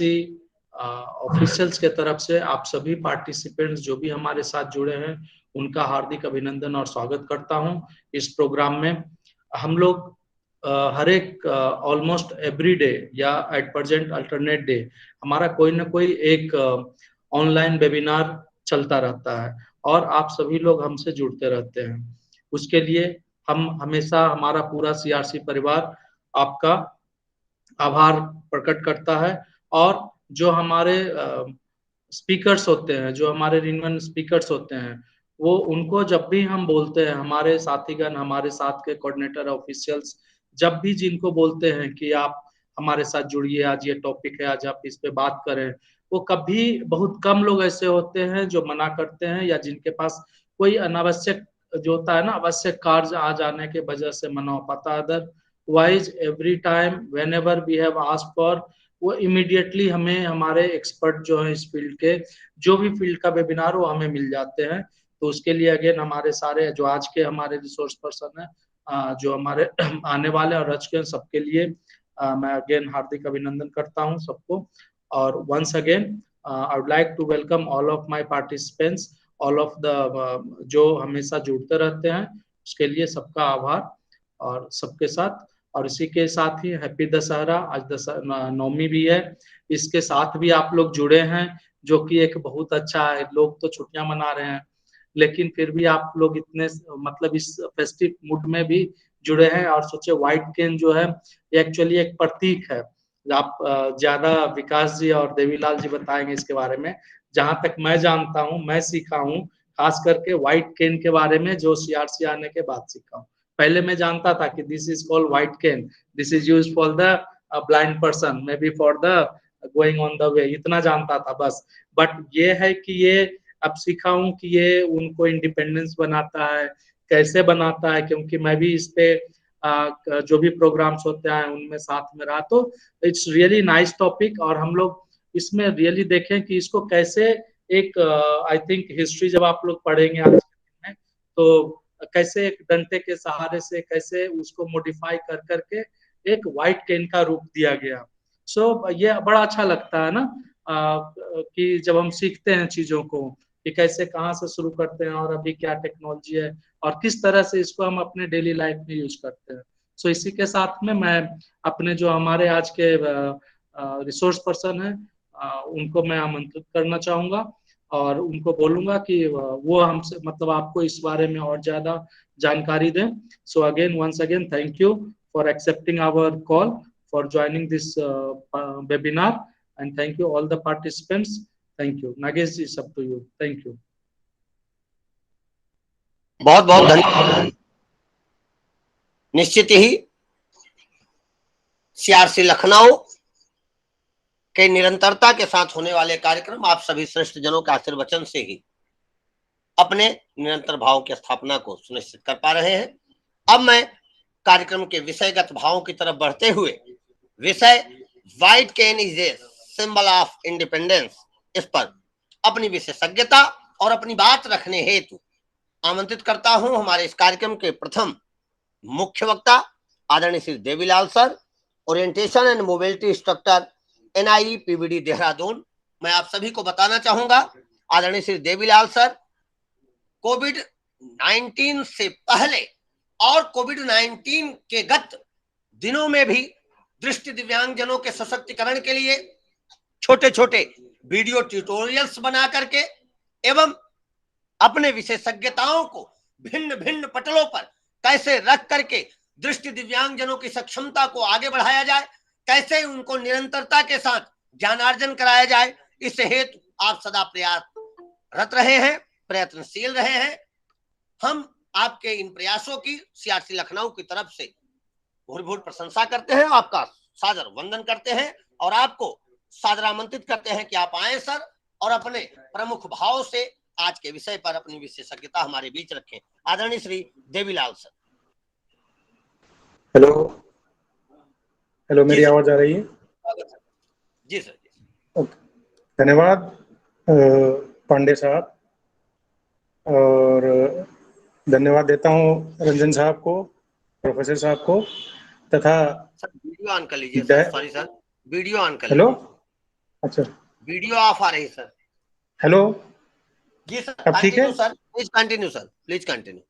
CRC officials के तरफ से आप सभी पार्टिसिपेंट्स जो भी हमारे साथ जुड़े हैं उनका हार्दिक अभिनंदन और स्वागत करता हूं इस प्रोग्राम में। हम लोग हर एक ऑलमोस्ट एवरी डे या एट प्रेजेंट अल्टरनेट डे हमारा कोई ना कोई एक ऑनलाइन वेबिनार चलता रहता है और आप सभी लोग हमसे जुड़ते रहते हैं। उसके लिए हम हमेशा, हमारा पूरा सीआरसी परिवार आपका आभार प्रकट करता है। और जो हमारे स्पीकर्स होते हैं, जो हमारे रिनवन स्पीकर्स होते हैं, वो उनको जब भी हम बोलते हैं, हमारे साथीगण, हमारे साथ के कोऑर्डिनेटर ऑफिशियल्स जब भी जिनको बोलते हैं कि आप हमारे साथ जुड़िए, आज ये टॉपिक है, आज आप इस पे बात करें, वो कभी, बहुत कम लोग ऐसे होते हैं जो मना करते हैं या जिनके पास कोई अनावश्यक जो होता है ना, आवश्यक कार्य आ जाने के वजह से मना हो पाता है। Otherwise every time whenever we have asked for, वो इमीडिएटली हमें, हमारे एक्सपर्ट जो है इस फील्ड के, जो भी फील्ड का वेबिनार वो हमें मिल जाते हैं। तो उसके लिए अगेन हमारे सारे जो आज के हमारे रिसोर्स पर्सन है, जो हमारे आने वाले और रच के, सबके लिए मैं अगेन हार्दिक अभिनंदन करता हूं सबको। और once again I would like to welcome all of my participants, all of the जो हमेशा जुड़ते रहते हैं, उसके लिए सबका आभार और सबके साथ। और इसी के साथ ही हैप्पी दशहरा, आज नवमी भी है, इसके साथ भी आप लोग जुड़े हैं, जो कि एक बहुत अच्छा है। लोग तो छुट्टियां मना रहे हैं, लेकिन फिर भी आप लोग इतने, मतलब इस फेस्टिव मूड में भी जुड़े हैं। और सोचे व्हाइट केन जो है एक्चुअली एक प्रतीक है। आप ज्यादा विकास जी और देवीलाल जी बताएंगे इसके बारे में। जहां तक मैं जानता हूं, मैं सीखा हूं खास करके व्हाइट केन के बारे में, जो सीआरसी आने के बाद सीखा हूं। पहले मैं जानता था कि this is called white cane, this is used for the blind person, maybe for the going on the way, इतना जानता था बस। बट ये है कि ये अब सीखा हूं कि ये उनको इंडिपेंडेंस बनाता है, कैसे बनाता है, क्योंकि मैं भी इस पे जो भी प्रोग्राम्स होते हैं उनमें साथ में रहा। तो इट्स रियली नाइस टॉपिक, और हम लोग इसमें रियली देखें कि इसको कैसे एक, आई थिंक हिस्ट्री जब आप लोग पढ़ेंगे आज के दिन में, तो कैसे एक डंडे के सहारे से कैसे उसको मॉडिफाई कर करके एक व्हाइट केन का रूप दिया गया। सो ये बड़ा अच्छा लगता है ना, कि जब हम सीखते हैं चीजों को कि कैसे, कहाँ से शुरू करते हैं और अभी क्या टेक्नोलॉजी है और किस तरह से इसको हम अपने डेली लाइफ में यूज करते हैं। सो इसी के साथ में मैं अपने जो हमारे आज के रिसोर्स पर्सन है, उनको मैं आमंत्रित करना चाहूंगा और उनको बोलूंगा कि वो हमसे, मतलब आपको इस बारे में और ज्यादा जानकारी दें। So again, once again, thank you for accepting our call, for joining this webinar, and thank you all the participants. Thank you. Nagesh ji, it's up to you. Thank you. बहुत बहुत धन्यवाद। निश्चित ही सीआरसी लखनऊ के निरंतरता के साथ होने वाले कार्यक्रम आप सभी श्रेष्ठ जनों के आशीर्वचन से ही अपने निरंतर भाव की स्थापना को सुनिश्चित कर पा रहे हैं। अब मैं कार्यक्रम के विषयगत भावों की तरफ बढ़ते हुए विषय white cane is a symbol of independence, इस पर अपनी विशेषज्ञता और अपनी बात रखने हेतु आमंत्रित करता हूं हमारे इस कार्यक्रम के प्रथम मुख्य वक्ता आदरणीय Shri Devilal sir, orientation and mobility instructor NI PVD Dehradun. मैं आप सभी को बताना चाहूंगा आदरणीय श्री देवीलाल सर कोविड-19 से पहले और कोविड-19 के गत दिनों में भी दृष्टि दिव्यांगजनों के सशक्तिकरण के लिए छोटे छोटे वीडियो ट्यूटोरियल्स बना करके एवं अपने विशेषज्ञताओं को भिन्न भिन्न पटलों पर कैसे रख करके दृष्टि दिव्यांगजनों की सक्षमता को आगे बढ़ाया जाए, कैसे उनको निरंतरता के साथ ज्ञानार्जन कराया जाए, इस हेतु आप सदा प्रयासरत रहे हैं, प्रयत्नशील रहे हैं। हम आपके इन प्रयासों की सीआरसी लखनऊ की तरफ से भूल भूल प्रशंसा करते हैं, आपका सादर वंदन करते हैं और आपको सादर आमंत्रित करते हैं कि आप आए सर और अपने प्रमुख भाव से आज के विषय पर अपनी विशेषज्ञता हमारे बीच रखें। आदरणीय Shri Devilal sir. Hello hello, मेरी आवाज आ रही है? जी सर। ओके, धन्यवाद पांडे साहब, और धन्यवाद देता हूं रंजन साहब को, प्रोफेसर साहब को, तथा सर वीडियो ऑन कर लीजिए sir. Sorry sir, video on कर हेलो लीजिए। अच्छा, वीडियो ऑफ आ रही है सर। हेलो, जी सर, अब ठीक है? Continue sir, please continue sir, please continue.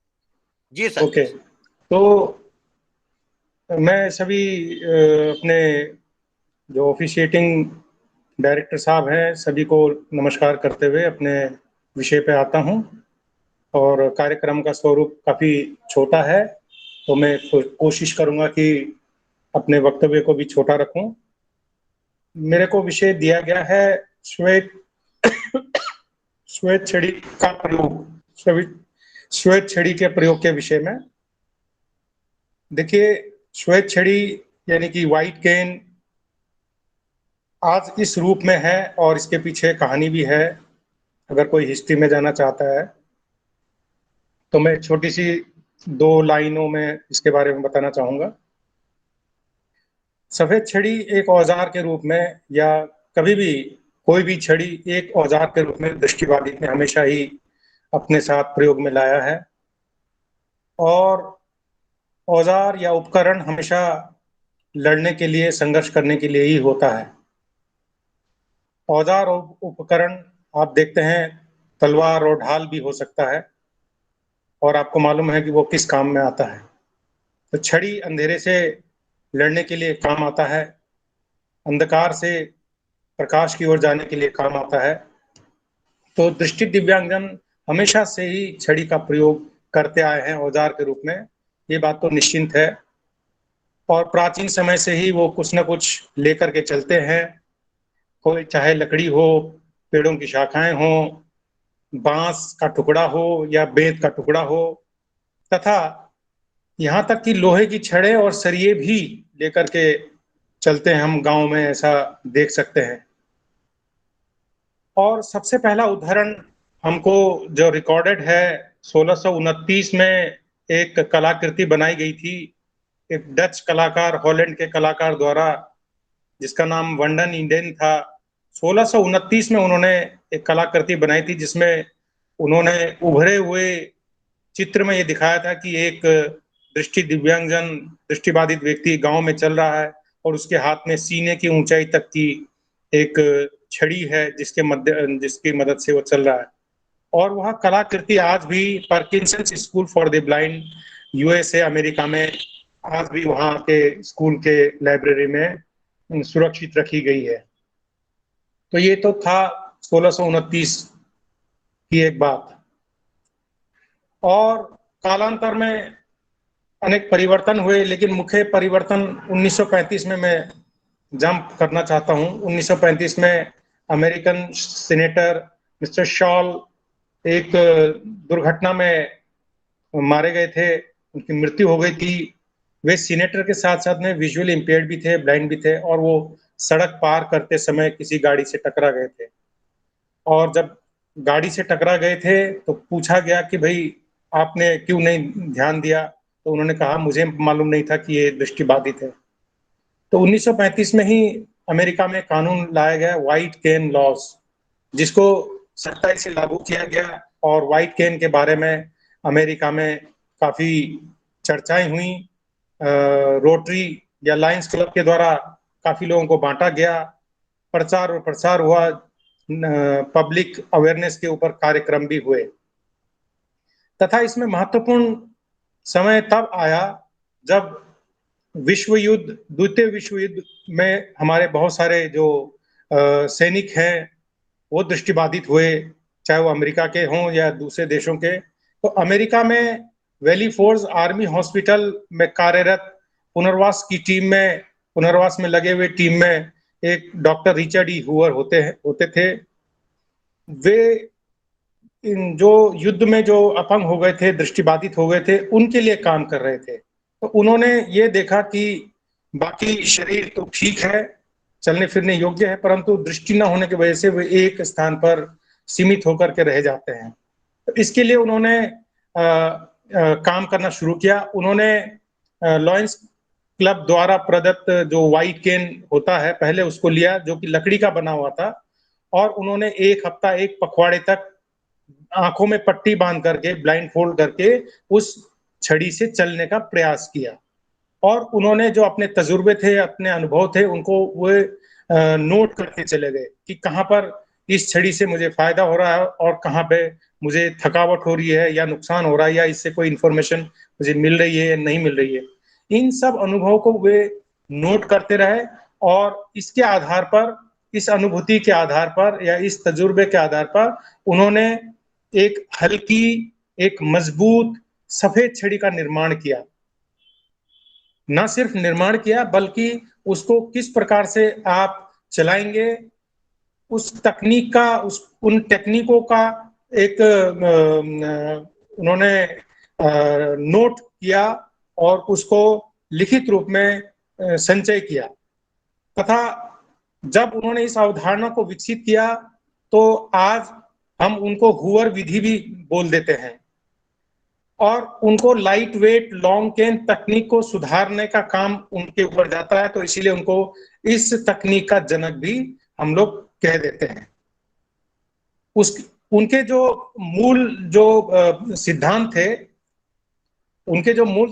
जी सर। ओके, तो मैं सभी अपने जो ऑफिशिएटिंग डायरेक्टर साहब हैं सभी को नमस्कार करते हुए अपने विषय पे आता हूं। और कार्यक्रम का स्वरूप काफ़ी छोटा है, तो मैं कोशिश करूंगा कि अपने वक्तव्य को भी छोटा रखूं। मेरे को विषय दिया गया है श्वेत श्वेत छड़ी का प्रयोग, श्वेत छड़ी के प्रयोग के विषय में। देखिए, श्वेत छड़ी यानी कि व्हाइट केन आज इस रूप में है और इसके पीछे कहानी भी है। अगर कोई हिस्ट्री में जाना चाहता है तो मैं छोटी सी 2 लाइनों में इसके बारे में बताना चाहूंगा। सफेद छड़ी एक औजार के रूप में, या कभी भी कोई भी छड़ी एक औजार के रूप में दृष्टिवादी ने हमेशा ही अपने साथ प्रयोग में लाया है। और औजार या उपकरण हमेशा लड़ने के लिए, संघर्ष करने के लिए ही होता है। औजार और उपकरण आप देखते हैं, तलवार और ढाल भी हो सकता है, और आपको मालूम है कि वो किस काम में आता है। तो छड़ी अंधेरे से लड़ने के लिए काम आता है, अंधकार से प्रकाश की ओर जाने के लिए काम आता है। तो दृष्टि दिव्यांगजन हमेशा से ही छड़ी का प्रयोग करते आए हैं औजार के रूप में, ये बात तो निश्चिंत है। और प्राचीन समय से ही वो कुछ न कुछ लेकर के चलते हैं, कोई चाहे लकड़ी हो, पेड़ों की शाखाएं हो, बांस का टुकड़ा हो या बेंत का टुकड़ा हो, तथा यहाँ तक कि लोहे की छड़ें और सरिये भी लेकर के चलते हैं। हम गांव में ऐसा देख सकते हैं। और सबसे पहला उदाहरण हमको जो रिकॉर्डेड है 1629 में एक कलाकृति बनाई गई थी, एक डच कलाकार, हॉलैंड के कलाकार द्वारा, जिसका नाम वंडन इंडेन था। 1629 में उन्होंने एक कलाकृति बनाई थी जिसमें उन्होंने उभरे हुए चित्र में ये दिखाया था कि एक दृष्टि दिव्यांगजन, दृष्टिबाधित व्यक्ति गांव में चल रहा है और उसके हाथ में सीने की ऊंचाई तक की एक छड़ी है जिसकी मदद से वो चल रहा है। और वह कलाकृति आज भी Parkinson's school for the blind, USA, America में, आज भी वहां के स्कूल के लाइब्रेरी में सुरक्षित रखी गई है। तो ये तो था 1629 की एक बात। और कालांतर में अनेक परिवर्तन हुए, लेकिन मुख्य परिवर्तन 1935 में मैं जंप करना चाहता हूं। 1935 में अमेरिकन सीनेटर मिस्टर शॉल एक दुर्घटना में मारे गए थे, उनकी मृत्यु हो गई थी। वे सीनेटर के साथ साथ में विजुअली इंपेयर्ड भी थे, ब्लाइंड भी थे, और वो सड़क पार करते समय किसी गाड़ी से टकरा गए थे। और जब गाड़ी से टकरा गए थे तो पूछा गया कि भाई आपने क्यों नहीं ध्यान दिया, तो उन्होंने कहा मुझे मालूम नहीं था कि ये दृष्टिबाधित है। तो 1935 में ही अमेरिका में कानून लाया गया, व्हाइट केन लॉज, जिसको सख्ताई से लागू किया गया। और व्हाइट केन के बारे में अमेरिका में काफी चर्चाएं हुई। रोटरी या लायंस क्लब के द्वारा काफी लोगों को बांटा गया, प्रचार और प्रसार हुआ, पब्लिक अवेयरनेस के ऊपर कार्यक्रम भी हुए। तथा इसमें महत्वपूर्ण समय तब आया जब विश्व युद्ध, द्वितीय विश्व युद्ध में हमारे बहुत सारे जो सैनिक हैं वो दृष्टिबाधित हुए, चाहे वो अमेरिका के हों या दूसरे देशों के। तो अमेरिका में वैली फोर्स आर्मी हॉस्पिटल में कार्यरत पुनर्वास की टीम में, पुनर्वास में लगे हुए टीम में एक डॉक्टर रिचर्ड ई हुअर होते थे। वे इन जो युद्ध में जो अपंग हो गए थे, दृष्टिबाधित हो गए थे, उनके लिए काम कर रहे थे। तो उन्होंने ये देखा कि बाकी शरीर तो ठीक है, चलने फिरने योग्य है, परंतु दृष्टि न होने की वजह से वे एक स्थान पर सीमित होकर के रह जाते हैं। तो इसके लिए उन्होंने काम करना शुरू किया। उन्होंने लॉयंस क्लब द्वारा प्रदत्त जो व्हाइट केन होता है, पहले उसको लिया, जो कि लकड़ी का बना हुआ था, और उन्होंने एक हफ्ता, एक पखवाड़े तक आंखों में पट्टी बांध करके, ब्लाइंड फोल्ड करके उस छड़ी से चलने का प्रयास किया। और उन्होंने जो अपने तजुर्बे थे, अपने अनुभव थे, उनको वो नोट करते चले गए कि कहाँ पर इस छड़ी से मुझे फायदा हो रहा है और कहाँ पे मुझे थकावट हो रही है या नुकसान हो रहा है या इससे कोई इंफॉर्मेशन मुझे मिल रही है या नहीं मिल रही है। इन सब अनुभवों को वे नोट करते रहे और इसके आधार पर, इस अनुभूति के आधार पर या इस तजुर्बे के आधार पर उन्होंने एक हल्की, एक मजबूत सफेद छड़ी का निर्माण किया। न सिर्फ निर्माण किया बल्कि उसको किस प्रकार से आप चलाएंगे, उस तकनीक का, उन टेक्निकों का एक उन्होंने नोट किया और उसको लिखित रूप में संचय किया तथा जब उन्होंने इस अवधारणा को विकसित किया तो आज हम उनको हूवर विधि भी बोल देते हैं और उनको लाइट वेट लॉन्ग केन तकनीक को सुधारने का काम उनके ऊपर जाता है, तो इसीलिए उनको इस तकनीक का जनक भी हम लोग कह देते हैं। उनके जो मूल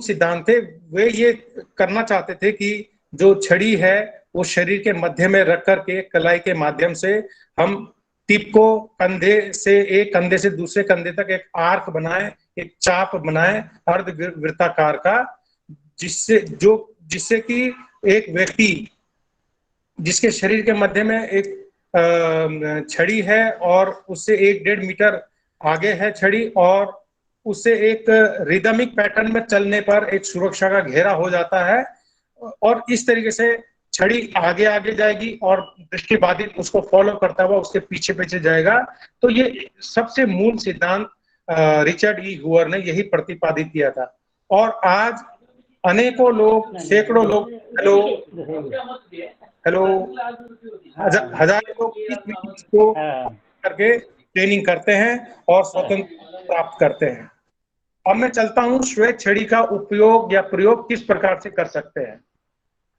सिद्धांत थे, वे ये करना चाहते थे कि जो छड़ी है वो शरीर के मध्य में रख करके कलाई के माध्यम से हम टिप को एक कंधे से दूसरे कंधे तक एक आर्क बनाए, एक चाप बनाए अर्ध वृत्ताकार का, जिससे कि एक व्यक्ति जिसके शरीर के मध्य में एक छड़ी है और उससे 1-1.5 मीटर आगे है छड़ी और उससे एक रिदमिक पैटर्न में चलने पर एक सुरक्षा का घेरा हो जाता है और इस तरीके से छड़ी आगे आगे जाएगी और दृष्टिबाधित उसको फॉलो करता हुआ उसके पीछे पीछे जाएगा। तो ये सबसे मूल सिद्धांत रिचर्ड ई हूवर ने यही प्रतिपादित किया था और आज अनेकों लोग, सैकड़ों लोग, हेलो हजारों लोग इस विधि को करके ट्रेनिंग करते हैं और स्वतंत्रता प्राप्त करते हैं। अब मैं चलता हूं श्वेत छड़ी का उपयोग या प्रयोग किस प्रकार से कर सकते हैं।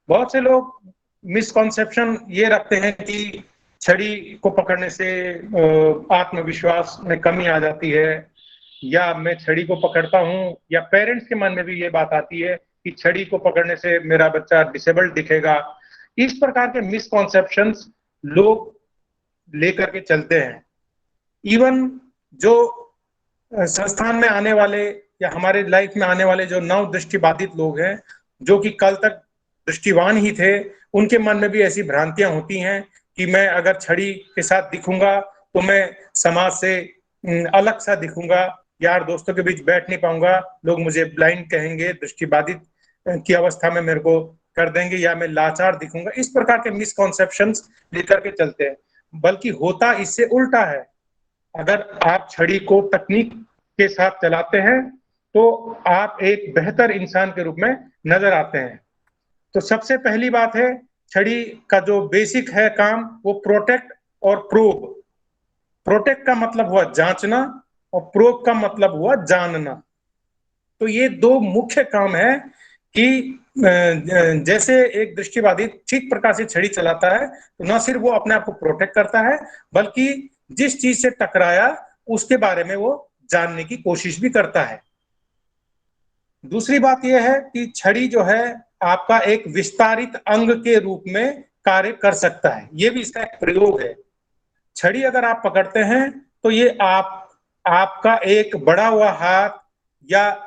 बहुत से लोग मिसकॉन्सेप्शन ये रखते हैं कि छड़ी को पकड़ने से आत्मविश्वास में कमी आ जाती है या मैं छड़ी को पकड़ता हूं, या पेरेंट्स के मन में भी ये बात आती है कि छड़ी को पकड़ने से मेरा बच्चा डिसेबल्ड दिखेगा। इस प्रकार के मिसकॉन्सेप्शंस लोग लेकर के चलते हैं। इवन जो संस्थान में आने वाले या हमारे लाइफ में आने वाले जो नव दृष्टिबाधित लोग हैं, जो कि कल तक दृष्टिवान ही थे, उनके मन में भी ऐसी भ्रांतियां होती हैं कि मैं अगर छड़ी के साथ दिखूंगा तो मैं समाज से अलग सा दिखूंगा, यार दोस्तों के बीच बैठ नहीं पाऊंगा, लोग मुझे ब्लाइंड कहेंगे, दृष्टिबाधित की अवस्था में मेरे को कर देंगे या मैं लाचार दिखूंगा। इस प्रकार के मिसकॉन्सेप्शंस लेकर के चलते हैं, बल्कि होता इससे उल्टा है। अगर आप छड़ी को तकनीक के साथ चलाते हैं तो आप एक बेहतर इंसान के रूप में नजर आते हैं। तो सबसे पहली बात है, छड़ी का जो बेसिक है काम वो प्रोटेक्ट और प्रोब। प्रोटेक्ट का मतलब हुआ जांचना और प्रोब का मतलब हुआ जानना। तो ये दो मुख्य काम है कि जैसे एक दृष्टिबाधित ठीक प्रकार से छड़ी चलाता है तो न सिर्फ वो अपने आप को प्रोटेक्ट करता है बल्कि जिस चीज से टकराया उसके बारे में वो जानने की कोशिश भी करता है। दूसरी बात यह है कि छड़ी जो है आपका एक विस्तारित अंग के रूप में कार्य कर सकता है, ये भी इसका एक प्रयोग है। छड़ी अगर आप पकड़ते हैं तो ये आपका एक बढ़ा हुआ हाथ या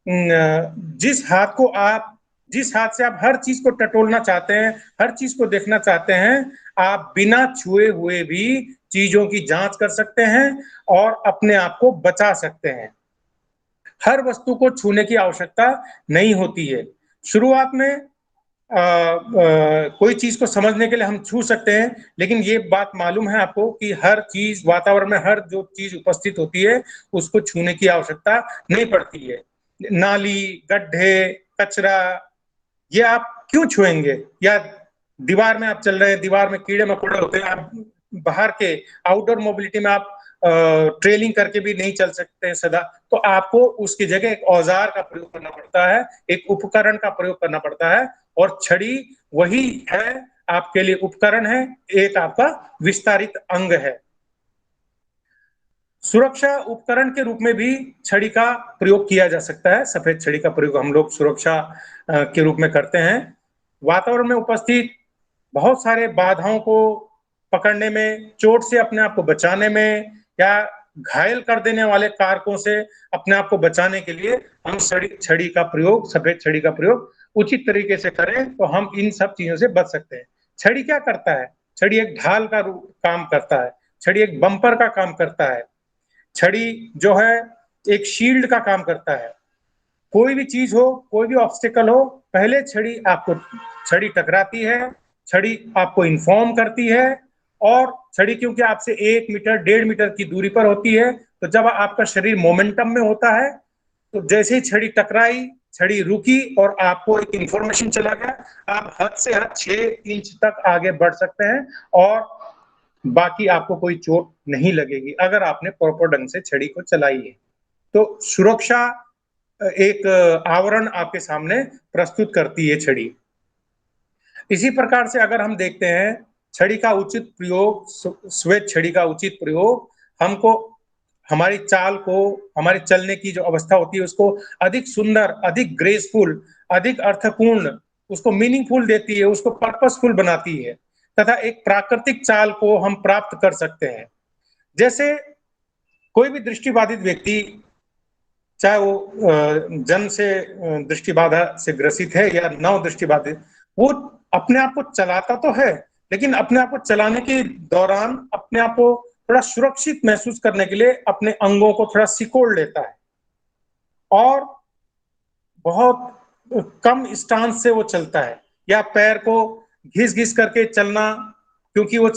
जिस हाथ से आप हर चीज को टटोलना चाहते हैं, हर चीज को देखना चाहते हैं, आप बिना छुए हुए भी चीजों की जांच कर सकते हैं और अपने आप को बचा सकते हैं। हर वस्तु को छूने की आवश्यकता नहीं होती है। शुरुआत में कोई चीज को समझने के लिए हम छू सकते हैं, लेकिन ये बात मालूम है आपको कि हर चीज, वातावरण में हर जो चीज उपस्थित होती है उसको छूने की आवश्यकता नहीं पड़ती है। नाली, गड्ढे, कचरा, ये आप क्यों छुएंगे? या दीवार में आप चल रहे हैं, दीवार में कीड़े मकोड़े होते हैं, आप बाहर के आउटडोर मोबिलिटी में आप ट्रेलिंग करके भी नहीं चल सकते हैं सदा, तो आपको उसकी जगह एक औजार का प्रयोग करना पड़ता है, एक उपकरण का प्रयोग करना पड़ता है और छड़ी वही है, आपके लिए उपकरण है, एक आपका विस्तारित अंग है। सुरक्षा उपकरण के रूप में भी छड़ी का प्रयोग किया जा सकता है। सफेद छड़ी का प्रयोग हम लोग सुरक्षा के रूप में करते हैं। वातावरण में उपस्थित बहुत सारे बाधाओं को पकड़ने में, चोट से अपने आप को बचाने में, या घायल कर देने वाले कारकों से अपने आप को बचाने के लिए हम छड़ी का प्रयोग, सफेद छड़ी का प्रयोग उचित तरीके से करें तो हम इन सब चीजों से बच सकते हैं। छड़ी क्या करता है? छड़ी एक ढाल का काम करता है, छड़ी एक बम्पर का काम करता है, छड़ी जो है एक शील्ड का काम करता है। कोई भी चीज हो, कोई भी ऑब्स्टिकल हो, पहले छड़ी टकराती है, छड़ी आपको इन्फॉर्म करती है, और छड़ी क्योंकि आपसे 1 मीटर 1.5 मीटर की दूरी पर होती है, तो जब आपका शरीर मोमेंटम में होता है तो जैसे ही छड़ी टकराई, छड़ी रुकी और आपको एक इंफॉर्मेशन चला गया, आप हद से हद 6 इंच तक आगे बढ़ सकते हैं और बाकी आपको कोई चोट नहीं लगेगी अगर आपने प्रॉपर ढंग से छड़ी को चलाई है। तो सुरक्षा एक आवरण आपके सामने प्रस्तुत करती है छड़ी। इसी प्रकार से अगर हम देखते हैं छड़ी का उचित प्रयोग, श्वेत छड़ी का उचित प्रयोग हमको हमारी चाल को, हमारी चलने की जो अवस्था होती है उसको अधिक सुंदर, अधिक ग्रेसफुल, अधिक अर्थपूर्ण, उसको मीनिंगफुल देती है, उसको पर्पसफुल बनाती है, तथा एक प्राकृतिक चाल को हम प्राप्त कर सकते हैं। जैसे कोई भी दृष्टिबाधित व्यक्ति, चाहे वो जन्म से दृष्टिबाधा से ग्रसित है या नव दृष्टिबाधित, वो अपने आप को चलाता तो है, लेकिन अपने आप को चलाने के दौरान अपने आप को थोड़ा सुरक्षित महसूस करने के लिए अपने अंगों को थोड़ा सिकोड़ लेता है और बहुत कम स्टांस से वो चलता है, या पैर को घिस घिस करके चलना, क्योंकि वो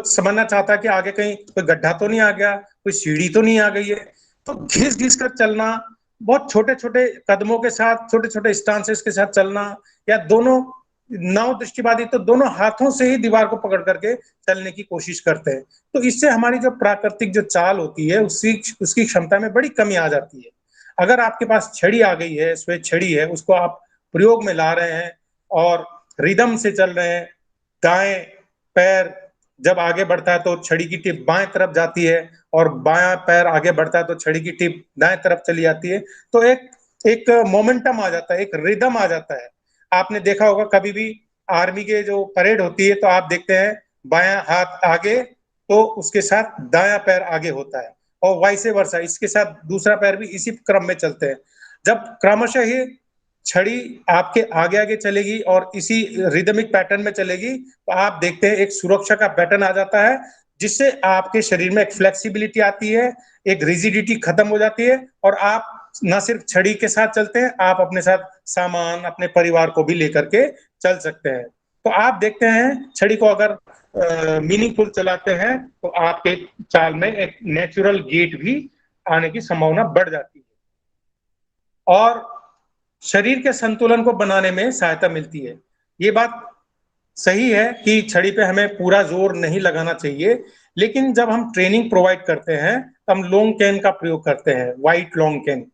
समझना चाहता है कि आगे कहीं कोई गड्ढा तो नहीं आ गया, कोई सीढ़ी तो नहीं आ गई है, तो घिस घिस कर चलना, बहुत छोटे छोटे कदमों के साथ, छोटे छोटे स्टांसेस के साथ चलना, या दोनों नव दृष्टिबाधित तो दोनों हाथों से ही दीवार को पकड़ करके चलने की कोशिश करते हैं। तो इससे हमारी जो प्राकृतिक जो चाल होती है उसकी क्षमता में बड़ी कमी आ जाती है। अगर आपके पास छड़ी आ गई है, श्वेत छड़ी है, उसको आप प्रयोग में ला रहे हैं और रिदम से चल रहे हैं, दाएं पैर जब आगे बढ़ता है तो छड़ी की टिप बाएं तरफ जाती है और बायां पैर आगे बढ़ता है तो छड़ी की टिप दाएं तरफ चली जाती है, तो एक मोमेंटम आ जाता है, एक रिदम आ जाता है। आपने देखा होगा कभी भी आर्मी के जो परेड होती है तो आप देखते हैं बायां हाथ आगे तो उसके साथ दायां पैर आगे होता है, और वाइस वर्सा, इसके साथ दूसरा पैर भी इसी क्रम में चलते हैं। जब क्रमशः ही छड़ी आपके आगे आगे चलेगी और इसी रिदमिक पैटर्न में चलेगी तो आप देखते हैं एक सुरक्षा का पैटर्न आ जाता है, जिससे आपके शरीर में एक फ्लेक्सिबिलिटी आती है, एक रिजिडिटी खत्म हो जाती है, और आप न सिर्फ छड़ी के साथ चलते हैं, आप अपने साथ सामान, अपने परिवार को भी लेकर के चल सकते हैं। तो आप देखते हैं छड़ी को अगर मीनिंगफुल चलाते हैं तो आपके चाल में एक नेचुरल गेट भी आने की संभावना बढ़ जाती है और शरीर के संतुलन को बनाने में सहायता मिलती है। ये बात सही है कि छड़ी पे हमें पूरा जोर नहीं लगाना चाहिए, लेकिन जब हम ट्रेनिंग प्रोवाइड करते हैं तो हम लॉन्ग कैन का प्रयोग करते हैं, वाइट लॉन्ग कैन,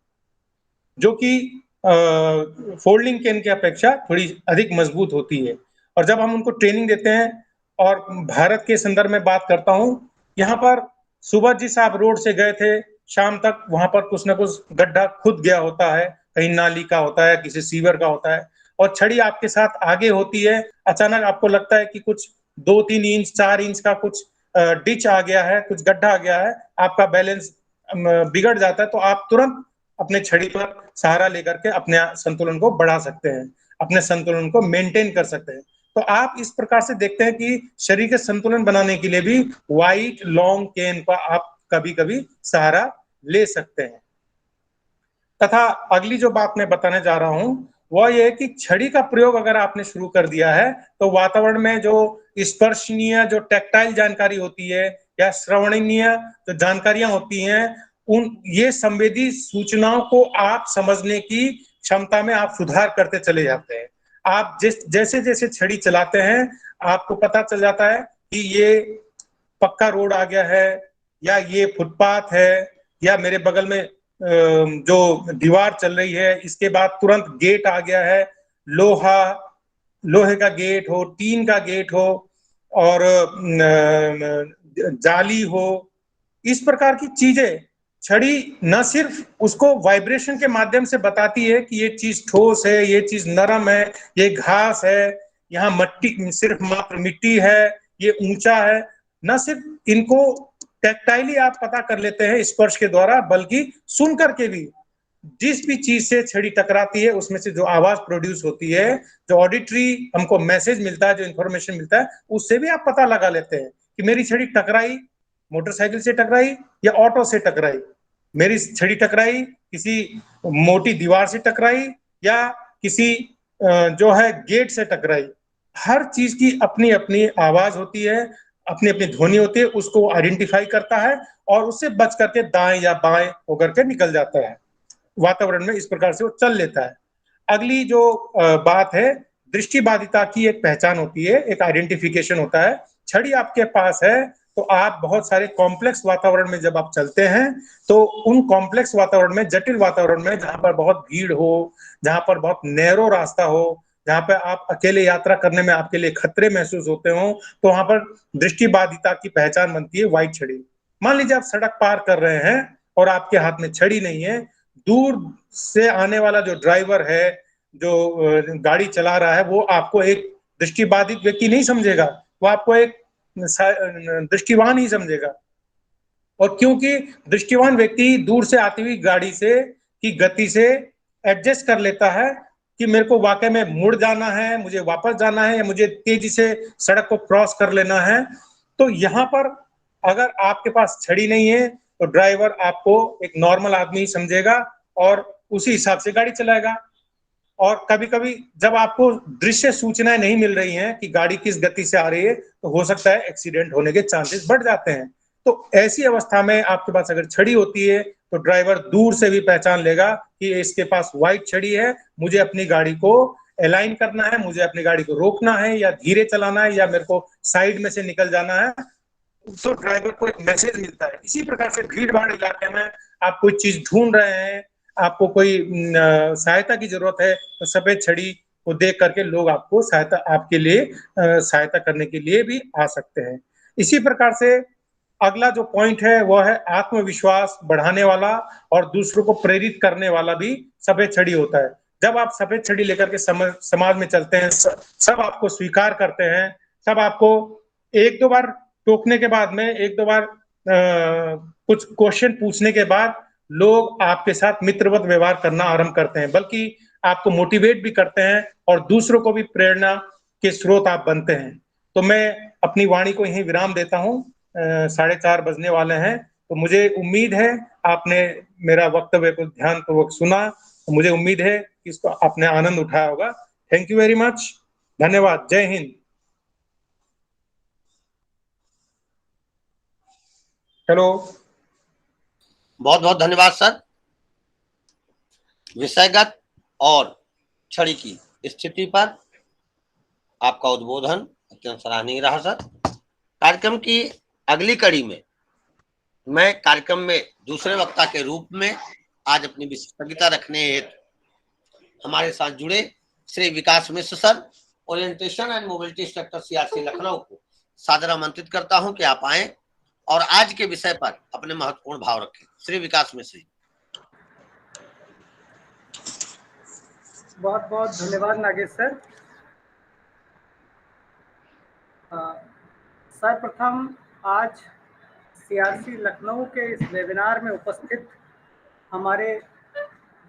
जो कि फोल्डिंग कैन की अपेक्षा थोड़ी अधिक मजबूत होती है। और जब हम उनको ट्रेनिंग देते हैं, और भारत के संदर्भ में बात करता हूं, यहाँ पर सुबह जिस आप रोड से गए थे, शाम तक वहां पर कुछ ना कुछ गड्ढा खुद गया होता है, कहीं नाली का होता है, किसी सीवर का होता है, और छड़ी आपके साथ आगे होती है, अचानक आपको लगता है कि कुछ 2-3 इंच 4 इंच का कुछ डिच आ गया है, कुछ गड्ढा आ गया है, आपका बैलेंस बिगड़ जाता है, तो आप तुरंत अपने छड़ी पर सहारा लेकर के अपने संतुलन को बढ़ा सकते हैं, अपने संतुलन को मेंटेन कर सकते हैं। तो आप इस प्रकार से देखते हैं कि शरीर के संतुलन बनाने के लिए भी वाइट लॉन्ग कैन का आप कभी कभी सहारा ले सकते हैं। तथा अगली जो बात मैं बताने जा रहा हूं वह यह है कि छड़ी का प्रयोग अगर आपने शुरू कर दिया है तो वातावरण में जो स्पर्शनीय, जो टैक्टाइल जानकारी होती है या श्रवणीय जो जानकारियां होती हैं, ये संवेदी सूचनाओं को आप समझने की क्षमता में आप सुधार करते चले जाते हैं। आप जैसे जैसे छड़ी चलाते हैं आपको पता चल जाता है कि ये पक्का रोड आ गया है, या ये फुटपाथ है, या मेरे बगल में जो दीवार चल रही है इसके बाद तुरंत गेट आ गया है, लोहे का गेट हो, टीन का गेट हो, और जाली हो। इस प्रकार की चीजें छड़ी न सिर्फ उसको वाइब्रेशन के माध्यम से बताती है कि ये चीज ठोस है, ये चीज नरम है, ये घास है, यहाँ मट्टी सिर्फ मात्र मिट्टी है, ये ऊंचा है, न सिर्फ इनको टैक्टाइली आप पता कर लेते हैं स्पर्श के द्वारा, बल्कि सुन करके भी जिस भी चीज से छड़ी टकराती है उसमें से जो आवाज प्रोड्यूस होती है, जो ऑडिटरी हमको मैसेज मिलता है, जो इंफॉर्मेशन मिलता है, उससे भी आप पता लगा लेते हैं कि मेरी छड़ी टकराई मोटरसाइकिल से टकराई या ऑटो से टकराई, मेरी छड़ी टकराई किसी मोटी दीवार से टकराई या किसी जो है गेट से टकराई। हर चीज की अपनी अपनी आवाज होती है, अपनी अपनी ध्वनि होती है, उसको आइडेंटिफाई करता है और उससे बच करके दाएं या बाएं होकर के निकल जाता है वातावरण में। इस प्रकार से वो चल लेता है। अगली जो बात है, दृष्टिबाधिता की एक पहचान होती है, एक आइडेंटिफिकेशन होता है। छड़ी आपके पास है तो आप बहुत सारे कॉम्प्लेक्स वातावरण में जब आप चलते हैं तो उन कॉम्प्लेक्स वातावरण में, जटिल वातावरण में, जहां पर बहुत भीड़ हो, जहां पर बहुत नैरो रास्ता हो, जहां पर आप अकेले यात्रा करने में आपके लिए खतरे महसूस होते हो, तो वहां पर दृष्टिबाधिता की पहचान बनती है व्हाइट छड़ी। मान लीजिए आप सड़क पार कर रहे हैं और आपके हाथ में छड़ी नहीं है, दूर से आने वाला जो ड्राइवर है, जो गाड़ी चला रहा है, वो आपको एक दृष्टिबाधित व्यक्ति नहीं समझेगा, वो आपको एक दृष्टिवान ही समझेगा। और क्योंकि दृष्टिवान व्यक्ति दूर से आती हुई गाड़ी से की गति से एडजस्ट कर लेता है कि मेरे को वाकई में मुड़ जाना है, मुझे वापस जाना है, या मुझे तेजी से सड़क को क्रॉस कर लेना है। तो यहाँ पर अगर आपके पास छड़ी नहीं है तो ड्राइवर आपको एक नॉर्मल आदमी समझेगा और उसी हिसाब से गाड़ी चलाएगा। और कभी कभी जब आपको दृश्य सूचनाएं नहीं मिल रही हैं कि गाड़ी किस गति से आ रही है, तो हो सकता है एक्सीडेंट होने के चांसेस बढ़ जाते हैं। तो ऐसी अवस्था में आपके पास अगर छड़ी होती है तो ड्राइवर दूर से भी पहचान लेगा कि इसके पास व्हाइट छड़ी है, मुझे अपनी गाड़ी को अलाइन करना है, मुझे अपनी गाड़ी को रोकना है या धीरे चलाना है या मेरे को साइड में से निकल जाना है। तो ड्राइवर को एक मैसेज मिलता है। इसी प्रकार से भीड़ भाड़ इलाके में आप कोई चीज ढूंढ रहे हैं, आपको कोई सहायता की जरूरत है, तो सफेद छड़ी को देख करके लोग आपको सहायता, आपके लिए सहायता करने के लिए भी आ सकते हैं। इसी प्रकार से अगला जो पॉइंट है वो है आत्मविश्वास बढ़ाने वाला और दूसरों को प्रेरित करने वाला भी सफेद छड़ी होता है। जब आप सफेद छड़ी लेकर के समाज में चलते हैं, सब आपको स्वीकार करते हैं, सब आपको एक दो बार टोकने के बाद में, एक दो बार कुछ क्वेश्चन पूछने के बाद लोग आपके साथ मित्रवत व्यवहार करना आरंभ करते हैं, बल्कि आपको मोटिवेट भी करते हैं और दूसरों को भी प्रेरणा के स्रोत आप बनते हैं। तो मैं अपनी वाणी को यहीं विराम देता हूँ। 4:30 बजने वाले हैं, तो मुझे उम्मीद है आपने मेरा वक्तव्य को ध्यानपूर्वक सुना। तो मुझे उम्मीद है कि इसको आपने आनंद उठाया होगा। Thank you very much. धन्यवाद। जय हिंद। हेलो। बहुत बहुत धन्यवाद सर। विषयगत और छड़ी की स्थिति पर आपका उद्बोधन अत्यंत सराहनीय रहा सर। कार्यक्रम की अगली कड़ी में मैं कार्यक्रम में दूसरे वक्ता के रूप में आज अपनी विशेषज्ञता रखने हेतु हमारे साथ जुड़े Shri Vikas Mishra sir, orientation and mobility instructor CRC Lucknow को सादर आमंत्रित करता हूं कि आप आए और आज के विषय पर अपने महत्वपूर्ण भाव रखें। श्री विकास मिश्र जी। बहुत बहुत धन्यवाद नागेश सर। सर्वप्रथम आज सीआरसी लखनऊ के इस वेबिनार में उपस्थित हमारे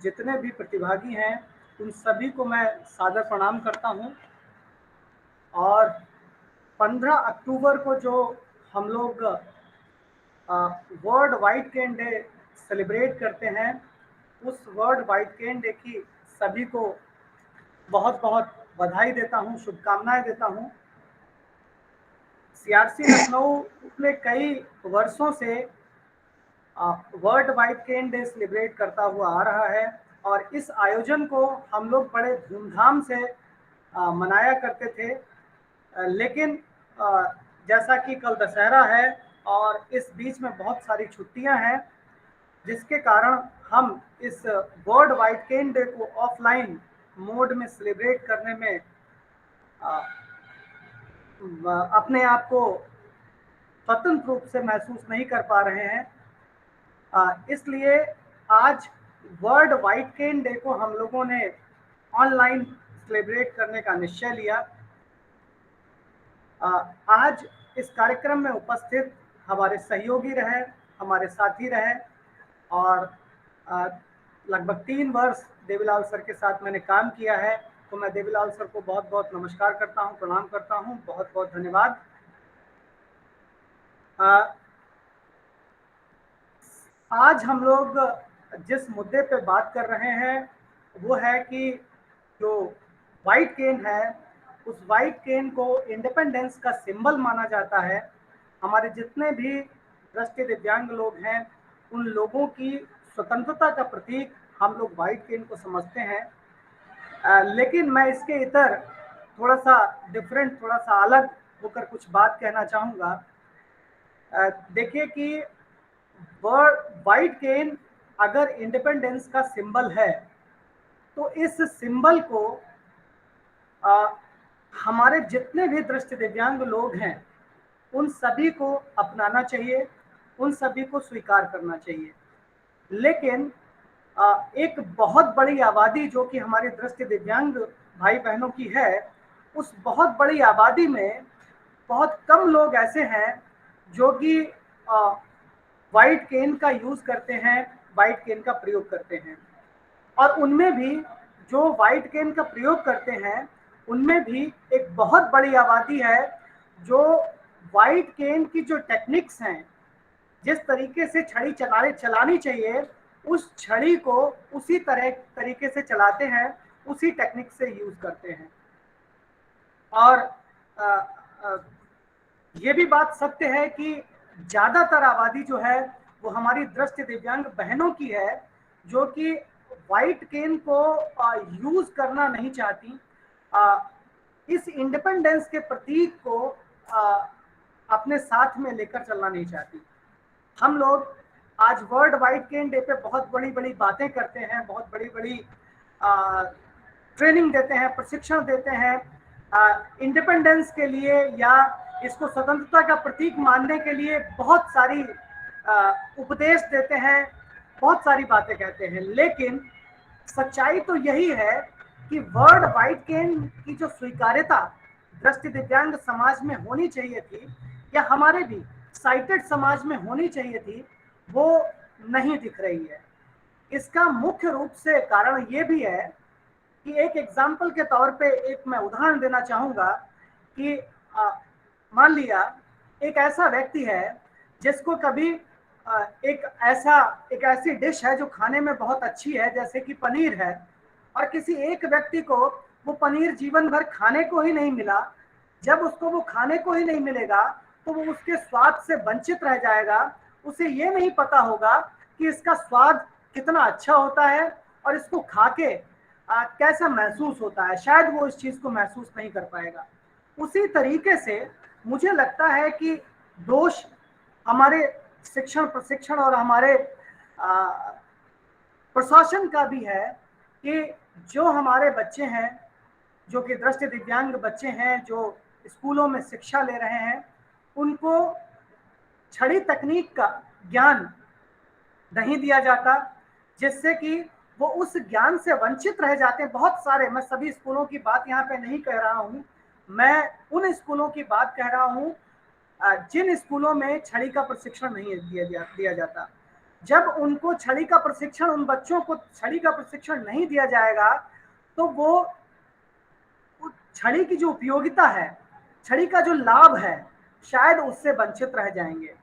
जितने भी प्रतिभागी हैं उन सभी को मैं सादर प्रणाम करता हूं। और 15 अक्टूबर को जो हम लोग वर्ल्ड व्हाइट केन डे सेलिब्रेट करते हैं, उस वर्ल्ड व्हाइट केन डे की सभी को बहुत बहुत बधाई देता हूं, शुभकामनाएं देता हूं। सीआरसी लखनऊ पिछले कई वर्षों से वर्ल्ड व्हाइट केन डे सेलिब्रेट करता हुआ आ रहा है और इस आयोजन को हम लोग बड़े धूमधाम से मनाया करते थे। लेकिन जैसा कि कल दशहरा है और इस बीच में बहुत सारी छुट्टियां हैं, जिसके कारण हम इस वर्ल्ड व्हाइट केन डे को ऑफलाइन मोड में सेलिब्रेट करने में अपने आप को स्वतंत्र रूप से महसूस नहीं कर पा रहे हैं। इसलिए आज वर्ल्ड व्हाइट केन डे को हम लोगों ने ऑनलाइन सेलिब्रेट करने का निश्चय लिया। आज इस कार्यक्रम में उपस्थित हमारे सहयोगी रहे, हमारे साथी रहे और लगभग 3 वर्ष देवीलाल सर के साथ मैंने काम किया है, तो मैं देवीलाल सर को बहुत बहुत नमस्कार करता हूं, प्रणाम करता हूं, बहुत बहुत धन्यवाद। आज हम लोग जिस मुद्दे पे बात कर रहे हैं वो है कि जो व्हाइट केन है, उस व्हाइट केन को इंडिपेंडेंस का सिंबल माना जाता है। हमारे जितने भी दृष्टि दिव्यांग लोग हैं, उन लोगों की स्वतंत्रता का प्रतीक हम लोग व्हाइट केन को समझते हैं। लेकिन मैं इसके इतर थोड़ा सा डिफरेंट, थोड़ा सा अलग होकर कुछ बात कहना चाहूँगा। देखिए कि व्हाइट केन अगर इंडिपेंडेंस का सिंबल है तो इस सिंबल को हमारे जितने भी दृष्टि दिव्यांग लोग हैं उन सभी को अपनाना चाहिए, उन सभी को स्वीकार करना चाहिए। लेकिन एक बहुत बड़ी आबादी जो कि हमारी दृष्टि दिव्यांग भाई बहनों की है, उस बहुत बड़ी आबादी में बहुत कम लोग ऐसे हैं जो कि व्हाइट केन का यूज करते हैं, व्हाइट केन का प्रयोग करते हैं। और उनमें भी जो व्हाइट केन का प्रयोग करते हैं उनमें भी एक बहुत बड़ी आबादी है जो व्हाइट केन की जो टेक्निक्स हैं, जिस तरीके से छड़ी चलानी चाहिए, उस छड़ी को उसी तरीके से चलाते हैं, उसी टेक्निक से यूज करते हैं। और ये भी बात सत्य है कि ज्यादातर आबादी जो है वो हमारी दृष्टि दिव्यांग बहनों की है, जो कि व्हाइट केन को यूज करना नहीं चाहती, इस इंडिपेंडेंस के प्रतीक को अपने साथ में लेकर चलना नहीं चाहती। हम लोग आज वर्ल्ड व्हाइट केन डे पे बहुत बड़ी बड़ी बातें करते हैं, बहुत बड़ी बड़ी ट्रेनिंग देते हैं, प्रशिक्षण देते हैं इंडिपेंडेंस के लिए, या इसको स्वतंत्रता का प्रतीक मानने के लिए बहुत सारी उपदेश देते हैं, बहुत सारी बातें कहते हैं। लेकिन सच्चाई तो यही है कि वर्ल्ड व्हाइट केन की जो स्वीकार्यता दृष्टि दिव्यांग समाज में होनी चाहिए थी, या हमारे भी साइटेड समाज में होनी चाहिए थी, वो नहीं दिख रही है। इसका मुख्य रूप से कारण ये भी है कि एक एग्जाम्पल के तौर पे एक मैं उदाहरण देना चाहूंगा कि मान लिया एक ऐसा व्यक्ति है जिसको कभी एक ऐसी डिश है जो खाने में बहुत अच्छी है, जैसे कि पनीर है, और किसी एक व्यक्ति को वो पनीर जीवन भर खाने को ही नहीं मिला। जब उसको वो खाने को ही नहीं मिलेगा तो वो उसके स्वाद से वंचित रह जाएगा। उसे ये नहीं पता होगा कि इसका स्वाद कितना अच्छा होता है और इसको खा के कैसा महसूस होता है, शायद वो इस चीज को महसूस नहीं कर पाएगा। उसी तरीके से मुझे लगता है कि दोष हमारे शिक्षण प्रशिक्षण और हमारे प्रशासन का भी है कि जो हमारे बच्चे हैं, जो कि दृष्टि दिव्यांग बच्चे हैं, जो स्कूलों में शिक्षा ले रहे हैं, उनको छड़ी तकनीक का ज्ञान नहीं दिया जाता, जिससे कि वो उस ज्ञान से वंचित रह जाते हैं। बहुत सारे, मैं सभी स्कूलों की बात यहाँ पे नहीं कह रहा हूँ, मैं उन स्कूलों की बात कह रहा हूँ जिन स्कूलों में छड़ी का प्रशिक्षण नहीं दिया जाता। जब उनको छड़ी का प्रशिक्षण, उन बच्चों को छड़ी का प्रशिक्षण नहीं दिया जाएगा तो वो छड़ी की जो उपयोगिता है, छड़ी का जो लाभ है, शायद उससे वंचित रह जाएंगे।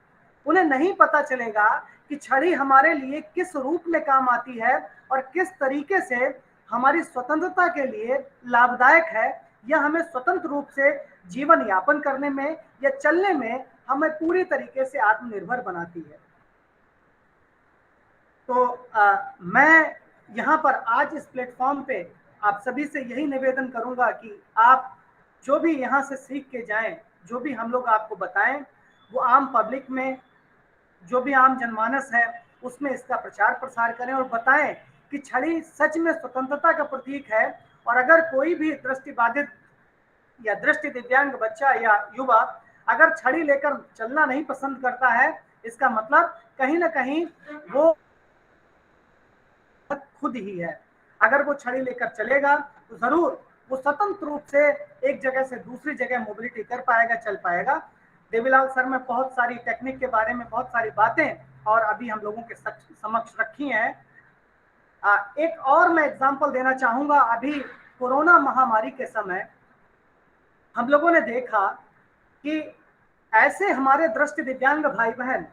उन्हें नहीं पता चलेगा कि छड़ी हमारे लिए किस रूप में काम आती है और किस तरीके से हमारी स्वतंत्रता के लिए लाभदायक है, या हमें स्वतंत्र रूप से जीवन यापन करने में या चलने में हमें पूरी तरीके से आत्मनिर्भर बनाती है। तो मैं यहाँ पर आज इस प्लेटफॉर्म पे आप सभी से यही निवेदन करूंगा कि आप जो भी यहाँ से सीख के जाएं, जो भी हम लोग आपको बताएं, वो आम पब्लिक में, जो भी आम जनमानस है, उसमें इसका प्रचार प्रसार करें और बताएं कि छड़ी सच में स्वतंत्रता का प्रतीक है। और अगर कोई भी दृष्टिबाधित या दृष्टि दिव्यांग बच्चा या युवा अगर छड़ी लेकर चलना नहीं पसंद करता है, इसका मतलब कहीं ना कहीं वो खुद ही है। अगर वो छड़ी लेकर चलेगा तो जरूर वो स्वतंत्र रूप से एक जगह से दूसरी जगह मोबिलिटी कर पाएगा, चल पाएगा। देवीलाल सर में बहुत सारी टेक्निक के बारे में बहुत सारी बातें और अभी हम लोगों के समक्ष रखी हैं। एक और मैं एग्जांपल देना चाहूंगा। अभी कोरोना महामारी के समय हम लोगों ने देखा कि ऐसे हमारे दृष्टि दिव्यांग भाई बहन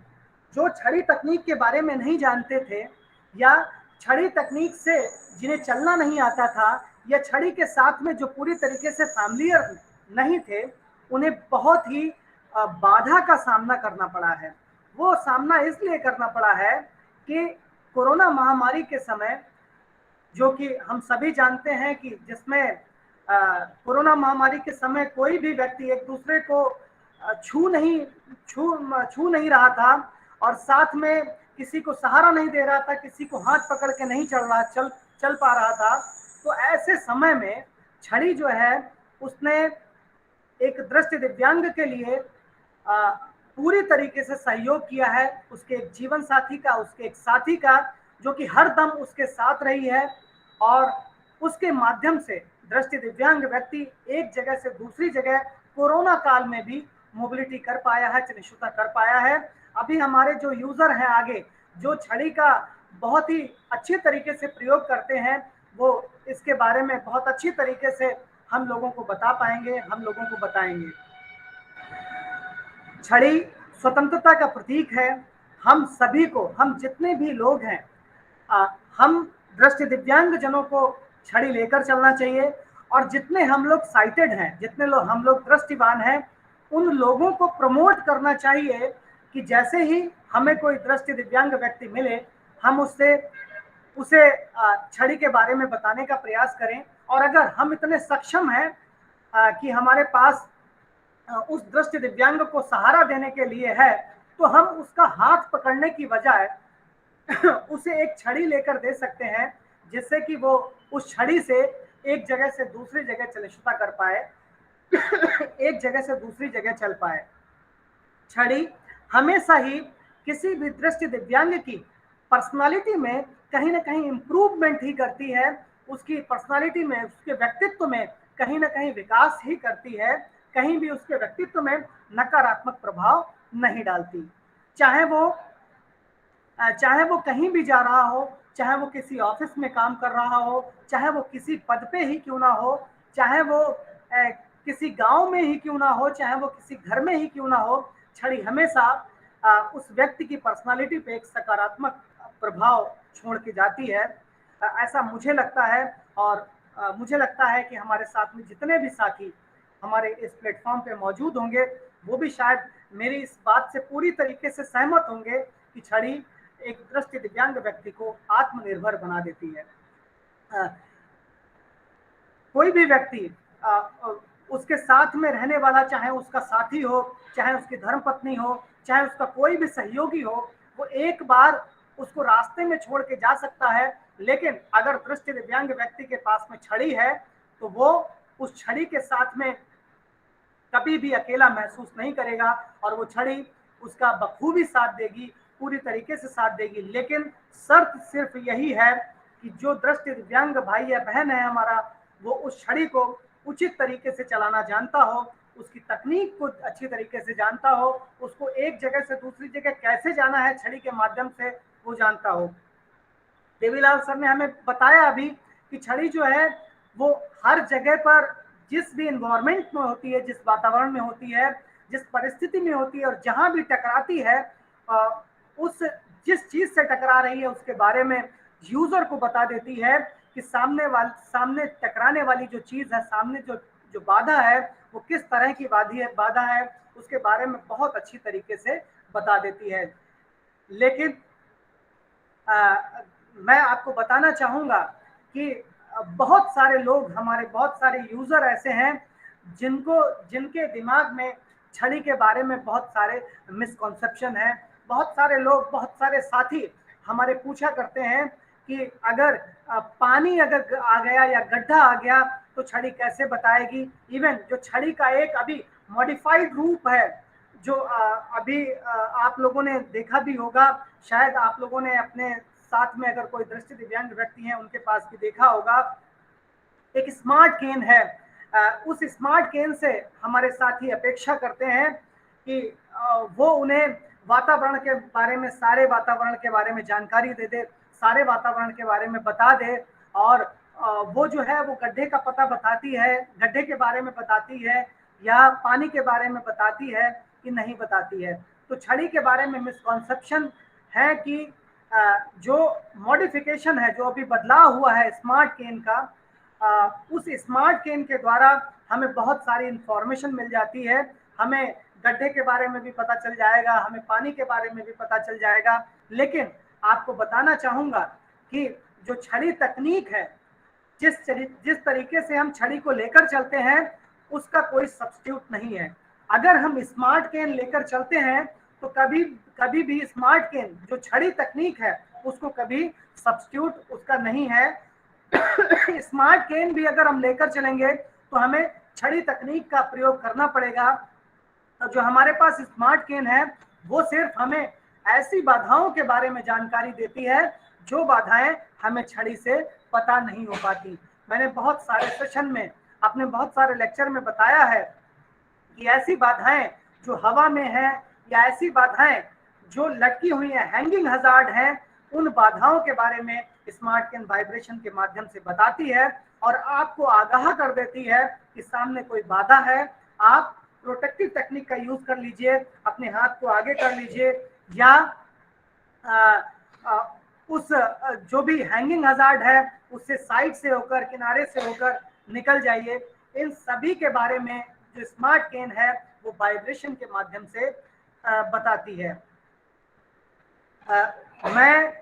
जो छड़ी तकनीक के बारे में नहीं जानते थे या छड़ी तकनीक से जिन्हें चलना नहीं आता था या छड़ी के साथ में जो पूरी तरीके से फैमिलियर नहीं थे, उन्हें बहुत ही बाधा का सामना करना पड़ा है। वो सामना इसलिए करना पड़ा है कि कोरोना महामारी के समय, जो कि हम सभी जानते हैं कि जिसमें कोरोना महामारी के समय कोई भी व्यक्ति एक दूसरे को छू नहीं रहा था और साथ में किसी को सहारा नहीं दे रहा था, किसी को हाथ पकड़ के नहीं चल पा रहा था। तो ऐसे समय में छड़ी जो है उसने एक दृष्टि दिव्यांग के लिए पूरी तरीके से सहयोग किया है। उसके एक जीवन साथी का, उसके एक साथी का, जो कि हर दम उसके साथ रही है और उसके माध्यम से दृष्टि दिव्यांग व्यक्ति एक जगह से दूसरी जगह कोरोना काल में भी मोबिलिटी कर पाया है, चलिष्णुता कर पाया है। अभी हमारे जो यूजर हैं आगे, जो छड़ी का बहुत ही अच्छी तरीके से प्रयोग करते हैं, वो इसके बारे में बहुत अच्छी तरीके से हम लोगों को बता पाएंगे, हम लोगों को बताएंगे। छड़ी स्वतंत्रता का प्रतीक है। हम सभी को, हम जितने भी लोग हैं, हम दृष्टि दिव्यांग जनों को छड़ी लेकर चलना चाहिए और जितने हम लोग साइटेड हैं, जितने लोग हम लोग दृष्टिवान हैं, उन लोगों को प्रमोट करना चाहिए कि जैसे ही हमें कोई दृष्टि दिव्यांग व्यक्ति मिले, हम उसे छड़ी के बारे में बताने का प्रयास करें। और अगर हम इतने सक्षम हैं कि हमारे पास उस दृष्टि दिव्यांग को सहारा देने के लिए है, तो हम उसका हाथ पकड़ने की बजाय उसे एक छड़ी लेकर दे सकते हैं, जिससे कि वो उस छड़ी से एक जगह से दूसरी जगह चलिष्णुता कर पाए, एक जगह से दूसरी जगह चल पाए। छड़ी हमेशा ही किसी भी दृष्टि दिव्यांग की पर्सनालिटी में कहीं ना कहीं इंप्रूवमेंट ही करती है, उसकी पर्सनालिटी में, उसके व्यक्तित्व में कहीं ना कहीं विकास ही करती है, कहीं भी उसके व्यक्तित्व में नकारात्मक प्रभाव नहीं डालती। चाहे वो कहीं भी जा रहा हो, चाहे वो किसी ऑफिस में काम कर रहा हो, चाहे वो किसी पद पे ही क्यों ना हो, चाहे वो किसी गांव में ही क्यों ना हो, चाहे वो किसी घर में ही क्यों ना हो, छड़ी हमेशा उस व्यक्ति की पर्सनालिटी पे एक सकारात्मक प्रभाव छोड़ के जाती है। ऐसा मुझे लगता है और मुझे लगता है कि हमारे साथ में जितने भी साथी हमारे इस प्लेटफॉर्म पे मौजूद होंगे, वो भी शायद मेरी इस बात से पूरी तरीके से सहमत होंगे कि छड़ी एक दृष्टि दिव्यांग व्यक्ति को आत्मनिर्भर बना देती है। कोई भी व्यक्ति उसके साथ में रहने वाला, चाहे उसका साथी हो, चाहे उसकी धर्मपत्नी हो, चाहे उसका कोई भी सहयोगी हो, वो एक बार उसको रास्ते में छोड़ के जा सकता है, लेकिन अगर दृष्टि दिव्यांग व्यक्ति के पास में छड़ी है तो वो उस छड़ी के साथ में कभी भी अकेला महसूस नहीं करेगा और वो छड़ी उसका बखूबी साथ देगी, पूरी तरीके से साथ देगी। लेकिन शर्त सिर्फ यही है कि जो दृष्टि दिव्यांग भाई या बहन है हमारा, वो उस छड़ी को उचित तरीके से चलाना जानता हो, उसकी तकनीक को अच्छी तरीके से जानता हो, उसको एक जगह से दूसरी जगह कैसे जाना है छड़ी के माध्यम से वो जानता हो। देवीलाल सर ने हमें बताया अभी कि छड़ी जो है वो हर जगह पर, जिस भी एनवायरमेंट में होती है, जिस वातावरण में होती है, जिस परिस्थिति में होती है और जहां भी टकराती है, उस जिस चीज से टकरा रही है उसके बारे में यूजर को बता देती है कि सामने टकराने वाली जो चीज है, सामने जो बाधा है वो किस तरह की बाधा है, उसके बारे में बहुत अच्छी तरीके से बता देती है। लेकिन मैं आपको बताना चाहूंगा कि बहुत सारे लोग, हमारे बहुत सारे यूजर ऐसे हैं जिनके दिमाग में छड़ी के बारे में बहुत सारे मिसकॉन्सेप्शन है। बहुत सारे लोग, बहुत सारे साथी हमारे पूछा करते हैं कि अगर पानी अगर आ गया या गड्ढा आ गया तो छड़ी कैसे बताएगी। इवन जो छड़ी का एक अभी मॉडिफाइड रूप है, जो अभी आप लोगों ने देखा भी होगा, शायद आप लोगों ने अपने साथ में अगर कोई दृष्टि दिव्यांग व्यक्ति हैं उनके पास भी देखा होगा, एक स्मार्ट केन है, उस स्मार्ट केन से हमारे साथी अपेक्षा करते हैं कि वो उन्हें वातावरण के बारे में, सारे वातावरण के बारे में जानकारी दे दे, सारे वातावरण के बारे में बता दे, और वो जो है वो गड्ढे का पता बताती है, गड्ढे के बारे में बताती है या पानी के बारे में बताती है कि नहीं बताती है। तो छड़ी के बारे में मिसकॉन्सेप्शन है कि जो मॉडिफिकेशन है, जो अभी बदलाव हुआ है स्मार्ट केन का, उस स्मार्ट केन के द्वारा हमें बहुत सारी इंफॉर्मेशन मिल जाती है। हमें गड्ढे के बारे में भी पता चल जाएगा, हमें पानी के बारे में भी पता चल जाएगा। लेकिन आपको बताना चाहूंगा कि जो छड़ी तकनीक है, जिस तरीके से हम छड़ी को लेकर चलते हैं, उसका कोई सब्स्टिट्यूट नहीं है। अगर हम स्मार्ट केन लेकर चलते हैं तो कभी भी स्मार्ट केन जो छड़ी तकनीक है उसको कभी सब्स्टिट्यूट उसका नहीं है। स्मार्ट केन भी अगर हम लेकर चलेंगे तो हमें छड़ी तकनीक का प्रयोग करना पड़ेगा। तो जो हमारे पास स्मार्ट केन है वो सिर्फ हमें ऐसी बाधाओं के बारे में जानकारी देती है जो बाधाएं हमें छड़ी से पता नहीं हो पाती। मैंने बहुत सारे सेशन में, अपने बहुत सारे लेक्चर में बताया है कि ऐसी बाधाएं जो हवा में है या ऐसी बाधाएं जो लटकी हुई हैं, हैंगिंग हजार्ड हैं, उन बाधाओं के बारे में स्मार्ट केन वाइब्रेशन के माध्यम से बताती है और आपको आगाह कर देती है कि सामने कोई बाधा है। आप प्रोटेक्टिव टेक्निक का यूज कर लीजिए, अपने हाथ को आगे कर लीजिए या उस जो भी हैंगिंग हजार्ड है उससे साइड से होकर, किनारे से होकर निकल जाइए। इन सभी के बारे में जो स्मार्ट केन है वो वाइब्रेशन के माध्यम से बताती है। मैं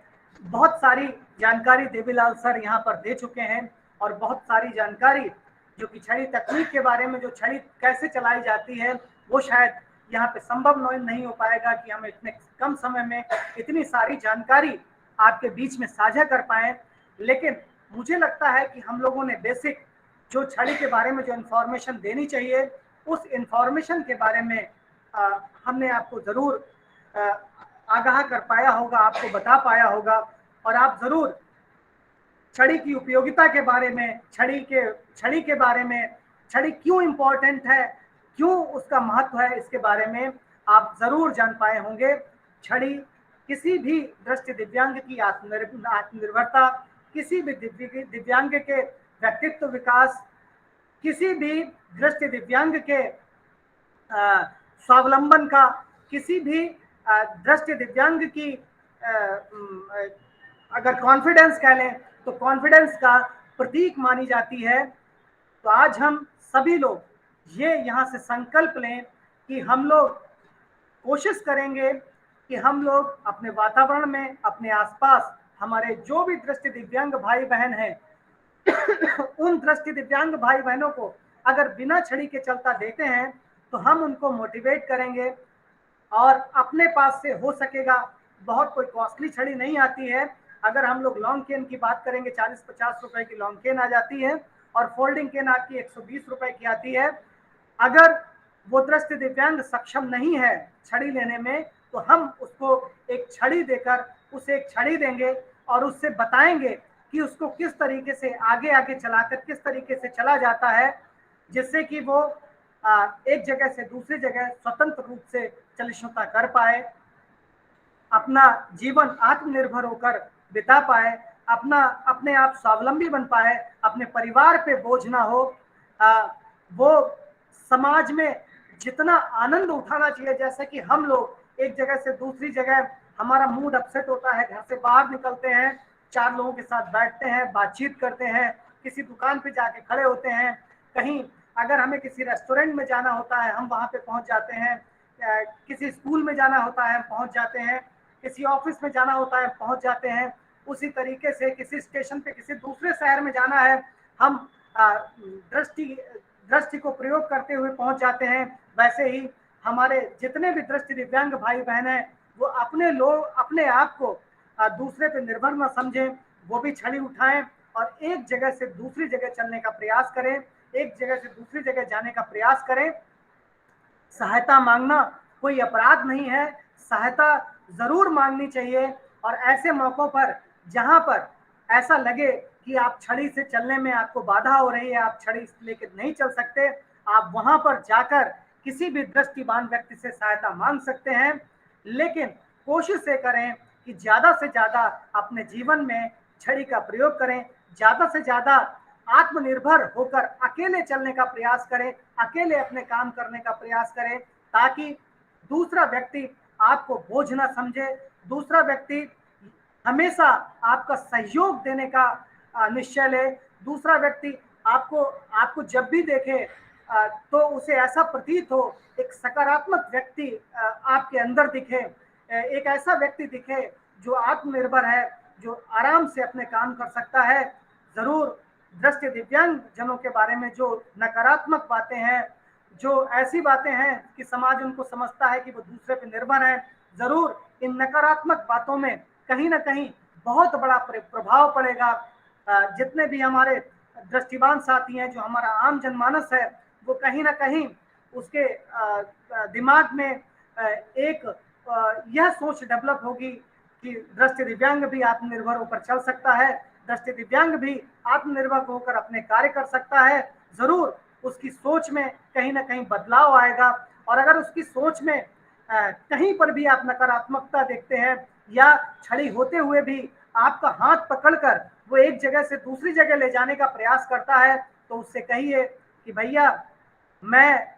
बहुत सारी जानकारी देवीलाल सर यहाँ पर दे चुके हैं और बहुत सारी जानकारी जो कि छड़ी तकनीक के बारे में, जो छड़ी कैसे चलाई जाती है, वो शायद यहाँ पे संभव नहीं हो पाएगा कि हम इतने कम समय में इतनी सारी जानकारी आपके बीच में साझा कर पाए। लेकिन मुझे लगता है कि हम लोगों ने बेसिक जो छड़ी के बारे में जो इन्फॉर्मेशन देनी चाहिए, उस इन्फॉर्मेशन के बारे में हमने आपको जरूर आगाह कर पाया होगा, आपको बता पाया होगा। और आप जरूर छड़ी की उपयोगिता के बारे में, छड़ी के बारे में, छड़ी क्यों इम्पोर्टेंट है, क्यों उसका महत्व है, इसके बारे में आप जरूर जान पाए होंगे। छड़ी किसी भी दृष्टि दिव्यांग की आत्मनिर्भरता, किसी भी दिव्यांग के व्यक्तित्व विकास, किसी भी दृष्टि दिव्यांग के स्वावलंबन का, किसी भी दृष्टि दिव्यांग की अगर कॉन्फिडेंस कह लें तो कॉन्फिडेंस का प्रतीक मानी जाती है। तो आज हम सभी लोग ये यहाँ से संकल्प लें कि हम लोग कोशिश करेंगे कि हम लोग अपने वातावरण में, अपने आसपास हमारे जो भी दृष्टि दिव्यांग भाई बहन हैं उन दृष्टि दिव्यांग भाई बहनों को अगर बिना छड़ी के चलता देते हैं तो हम उनको मोटिवेट करेंगे। और अपने पास से हो सकेगा, बहुत कोई कॉस्टली छड़ी नहीं आती है। अगर हम लोग लॉन्ग केन की बात करेंगे, 40-50 रुपए की लॉन्ग केन आ जाती है और फोल्डिंग केन आपकी 120 रुपए की आती है। अगर वो दृष्टि दिव्यांग सक्षम नहीं है छड़ी लेने में तो हम उसको एक छड़ी देकर उसे एक छड़ी देंगे और उससे बताएंगे कि उसको किस तरीके से आगे आगे चलाकर किस तरीके से चला जाता है, जिससे कि वो एक जगह से दूसरी जगह स्वतंत्र रूप से चलिष्णुता कर पाए, अपना जीवन आत्मनिर्भर होकर बिता पाए, अपने आप स्वावलंबी बन पाए, अपने परिवार पे बोझ ना हो। वो समाज में जितना आनंद उठाना चाहिए, जैसे कि हम लोग एक जगह से दूसरी जगह, हमारा मूड अपसेट होता है, घर से बाहर निकलते हैं, 4 लोगों के साथ बैठते हैं, बातचीत करते हैं, किसी दुकान पे जाके खड़े होते हैं, कहीं अगर हमें किसी रेस्टोरेंट में जाना होता है हम वहाँ पे पहुँच जाते हैं, किसी स्कूल में जाना होता है हम पहुँच जाते हैं, किसी ऑफिस में जाना होता है पहुँच जाते हैं। उसी तरीके से किसी स्टेशन पे किसी दूसरे शहर में जाना है हम दृष्टि को प्रयोग करते हुए पहुँच जाते हैं। वैसे ही हमारे जितने भी दृष्टि दिव्यांग भाई बहन हैं वो अपने आप को दूसरे पे निर्भर न समझें, वो भी छड़ी उठाएं और एक जगह से दूसरी जगह चलने का प्रयास करें, एक जगह से दूसरी जगह जाने का प्रयास करें। सहायता मांगना कोई अपराध नहीं है, सहायता जरूर मांगनी चाहिए। और ऐसे मौकों पर जहां पर ऐसा लगे कि आप छड़ी से चलने में आपको बाधा हो रही है, आप छड़ी लेकर नहीं चल सकते, आप वहां पर जाकर किसी भी दृष्टिबान व्यक्ति से सहायता मांग सकते हैं। लेकिन कोशिश ये करें कि ज्यादा से ज्यादा अपने जीवन में छड़ी का प्रयोग करें, ज्यादा से ज्यादा आत्मनिर्भर होकर अकेले चलने का प्रयास करें, अकेले अपने काम करने का प्रयास करें, ताकि दूसरा व्यक्ति आपको बोझ ना समझे, दूसरा व्यक्ति हमेशा आपका सहयोग देने का निश्चय ले, दूसरा व्यक्ति आपको जब भी देखे तो उसे ऐसा प्रतीत हो, एक सकारात्मक व्यक्ति आपके अंदर दिखे, एक ऐसा व्यक्ति दिखे जो आत्मनिर्भर है, जो आराम से अपने काम कर सकता है। जरूर दृष्टि दिव्यांग जनों के बारे में जो नकारात्मक बातें हैं, जो ऐसी बातें हैं कि समाज उनको समझता है कि वो दूसरे पे निर्भर है, जरूर इन नकारात्मक बातों में कहीं ना कहीं बहुत बड़ा प्रभाव पड़ेगा। जितने भी हमारे दृष्टिबान साथी हैं, जो हमारा आम जनमानस है, वो कहीं ना कहीं उसके दिमाग में एक यह सोच डेवलप होगी कि दृष्टि दिव्यांग भी आत्मनिर्भर होकर चल सकता है, दृष्टि दिव्यांग भी आत्मनिर्भर होकर अपने कार्य कर सकता है। जरूर उसकी सोच में कहीं ना कहीं बदलाव आएगा। और अगर उसकी सोच में कहीं पर भी आप नकारात्मकता देखते हैं या छड़ी होते हुए भी आपका हाथ पकड़कर वो एक जगह से दूसरी जगह ले जाने का प्रयास करता है, तो उससे कहिए कि भैया मैं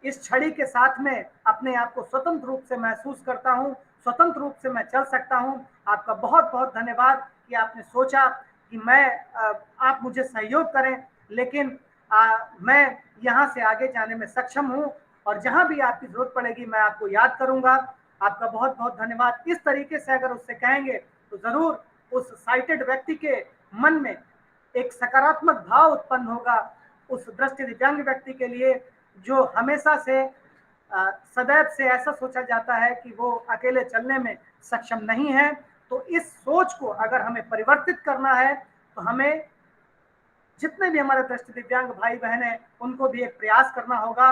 इस छड़ी के साथ में अपने आप को स्वतंत्र रूप से महसूस करता हूं, स्वतंत्र रूप से मैं चल सकता हूं। आपका बहुत बहुत धन्यवाद कि आपने सोचा कि आप मुझे सहयोग करें, लेकिन मैं यहाँ से आगे जाने में सक्षम हूँ और जहाँ भी आपकी जरूरत पड़ेगी मैं आपको याद करूंगा। आपका बहुत बहुत धन्यवाद। इस तरीके से अगर उससे कहेंगे तो जरूर उस साइटेड व्यक्ति के मन में एक सकारात्मक भाव उत्पन्न होगा, उस दृष्टि दिव्यांग व्यक्ति के लिए जो हमेशा से सदैव से ऐसा सोचा जाता है कि वो अकेले चलने में सक्षम नहीं है। तो इस सोच को अगर हमें परिवर्तित करना है तो हमें जितने भी हमारे दृष्टि दिव्यांग भाई बहन हैं उनको भी एक प्रयास करना होगा।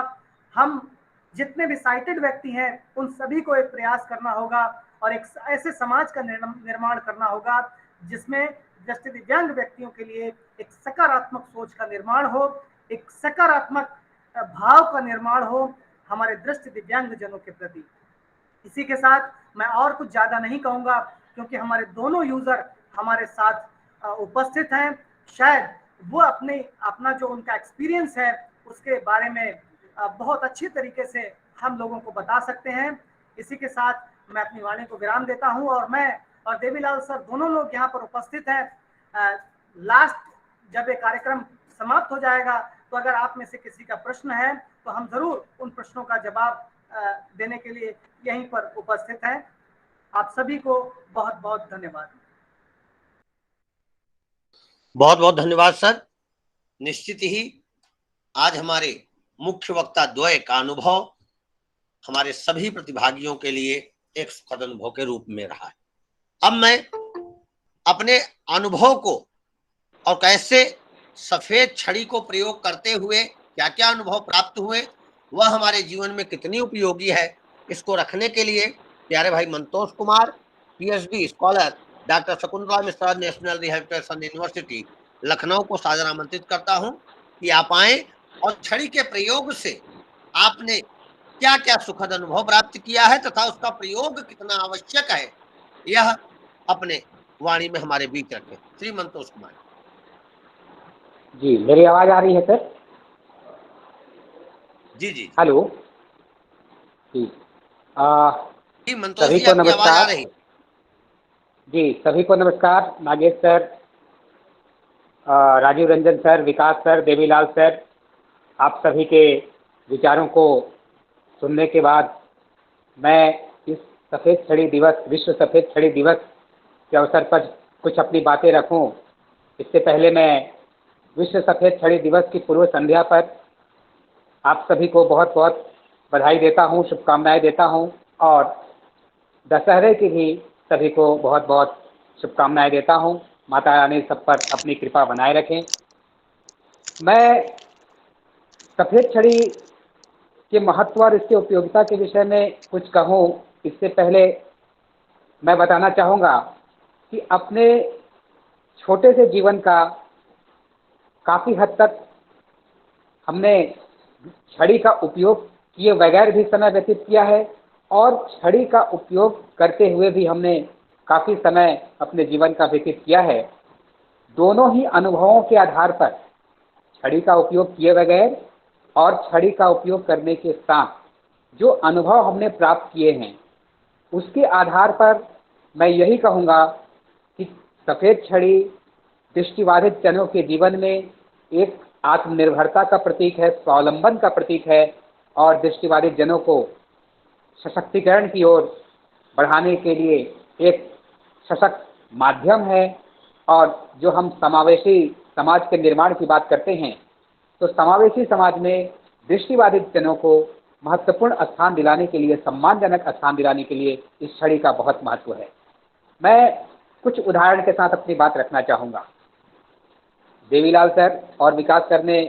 हम जितने भी साइटेड व्यक्ति हैं उन सभी को एक प्रयास करना होगा और एक ऐसे समाज का निर्माण करना होगा जिसमें दृष्टि दिव्यांग व्यक्तियों के लिए एक सकारात्मक सोच का निर्माण हो, एक सकारात्मक भाव का निर्माण हो हमारे दृष्टि दिव्यांग जनों के प्रति। इसी के साथ मैं और कुछ ज्यादा नहीं कहूंगा क्योंकि हमारे दोनों यूजर हमारे साथ उपस्थित हैं। शायद वो अपना जो उनका एक्सपीरियंस है उसके बारे में बहुत अच्छी तरीके से हम लोगों को बता सकते हैं। इसी के साथ मैं अपनी वाणी को विराम देता हूं और मैं और देवीलाल सर दोनों लोग यहाँ पर उपस्थित हैं। लास्ट जब ये कार्यक्रम समाप्त हो जाएगा तो अगर आप में से किसी का प्रश्न है तो हम जरूर उन प्रश्नों का जवाब देने के लिए यहीं पर उपस्थित हैं। आप सभी को बहुत बहुत धन्यवाद। बहुत बहुत धन्यवाद सर। निश्चित ही आज हमारे मुख्य वक्ता द्वय का अनुभव हमारे सभी प्रतिभागियों के लिए एक सुखद अनुभव के रूप में रहा है। अब मैं अपने अनुभव को और कैसे सफेद छड़ी को प्रयोग करते हुए क्या क्या अनुभव प्राप्त हुए, वह हमारे जीवन में कितनी उपयोगी है, इसको रखने के लिए प्यारे भाई Mantosh Kumar PhD scholar doctor Shakuntala Mishra national rehabilitation university Lucknow को सादर आमंत्रित करता हूं कि आप आए और छड़ी के प्रयोग से आपने क्या क्या सुखद अनुभव प्राप्त किया है तथा उसका प्रयोग कितना आवश्यक है, यह अपने वाणी में हमारे बीच रखें। श्री मंतोष कुमार जी, मेरी आवाज आ रही है सर? जी जी हेलो जी। जी मंतोष सभी जी को आपकी आवाज आ नमस्कार। रही। जी, सभी को नमस्कार। नागेश सर, राजीव रंजन सर, विकास सर, देवीलाल सर, आप सभी के विचारों को सुनने के बाद मैं इस सफ़ेद छड़ी दिवस, विश्व सफ़ेद छड़ी दिवस के अवसर पर कुछ अपनी बातें रखूं। इससे पहले मैं विश्व सफ़ेद छड़ी दिवस की पूर्व संध्या पर आप सभी को बहुत बहुत बधाई देता हूं, शुभकामनाएं देता हूं और दशहरे की भी सभी को बहुत बहुत शुभकामनाएं देता हूं। माता रानी सब पर अपनी कृपा बनाए रखें। मैं सफ़ेद छड़ी के महत्व और इसके उपयोगिता के विषय में कुछ कहूं, इससे पहले मैं बताना चाहूँगा कि अपने छोटे से जीवन का काफ़ी हद तक हमने छड़ी का उपयोग किए बगैर भी समय व्यतीत किया है और छड़ी का उपयोग करते हुए भी हमने काफ़ी समय अपने जीवन का व्यतीत किया है। दोनों ही अनुभवों के आधार पर, छड़ी का उपयोग किए बगैर और छड़ी का उपयोग करने के साथ जो अनुभव हमने प्राप्त किए हैं, उसके आधार पर मैं यही कहूँगा कि सफ़ेद छड़ी दृष्टिबाधित जनों के जीवन में एक आत्मनिर्भरता का प्रतीक है, स्वावलंबन का प्रतीक है और दृष्टिबाधित जनों को सशक्तिकरण की ओर बढ़ाने के लिए एक सशक्त माध्यम है। और जो हम समावेशी समाज के निर्माण की बात करते हैं, तो समावेशी समाज में दृष्टिबाधित जनों को महत्वपूर्ण स्थान दिलाने के लिए, सम्मानजनक स्थान दिलाने के लिए इस छड़ी का बहुत महत्व है। मैं कुछ उदाहरण के साथ अपनी बात रखना चाहूँगा। देवीलाल सर और विकास सर ने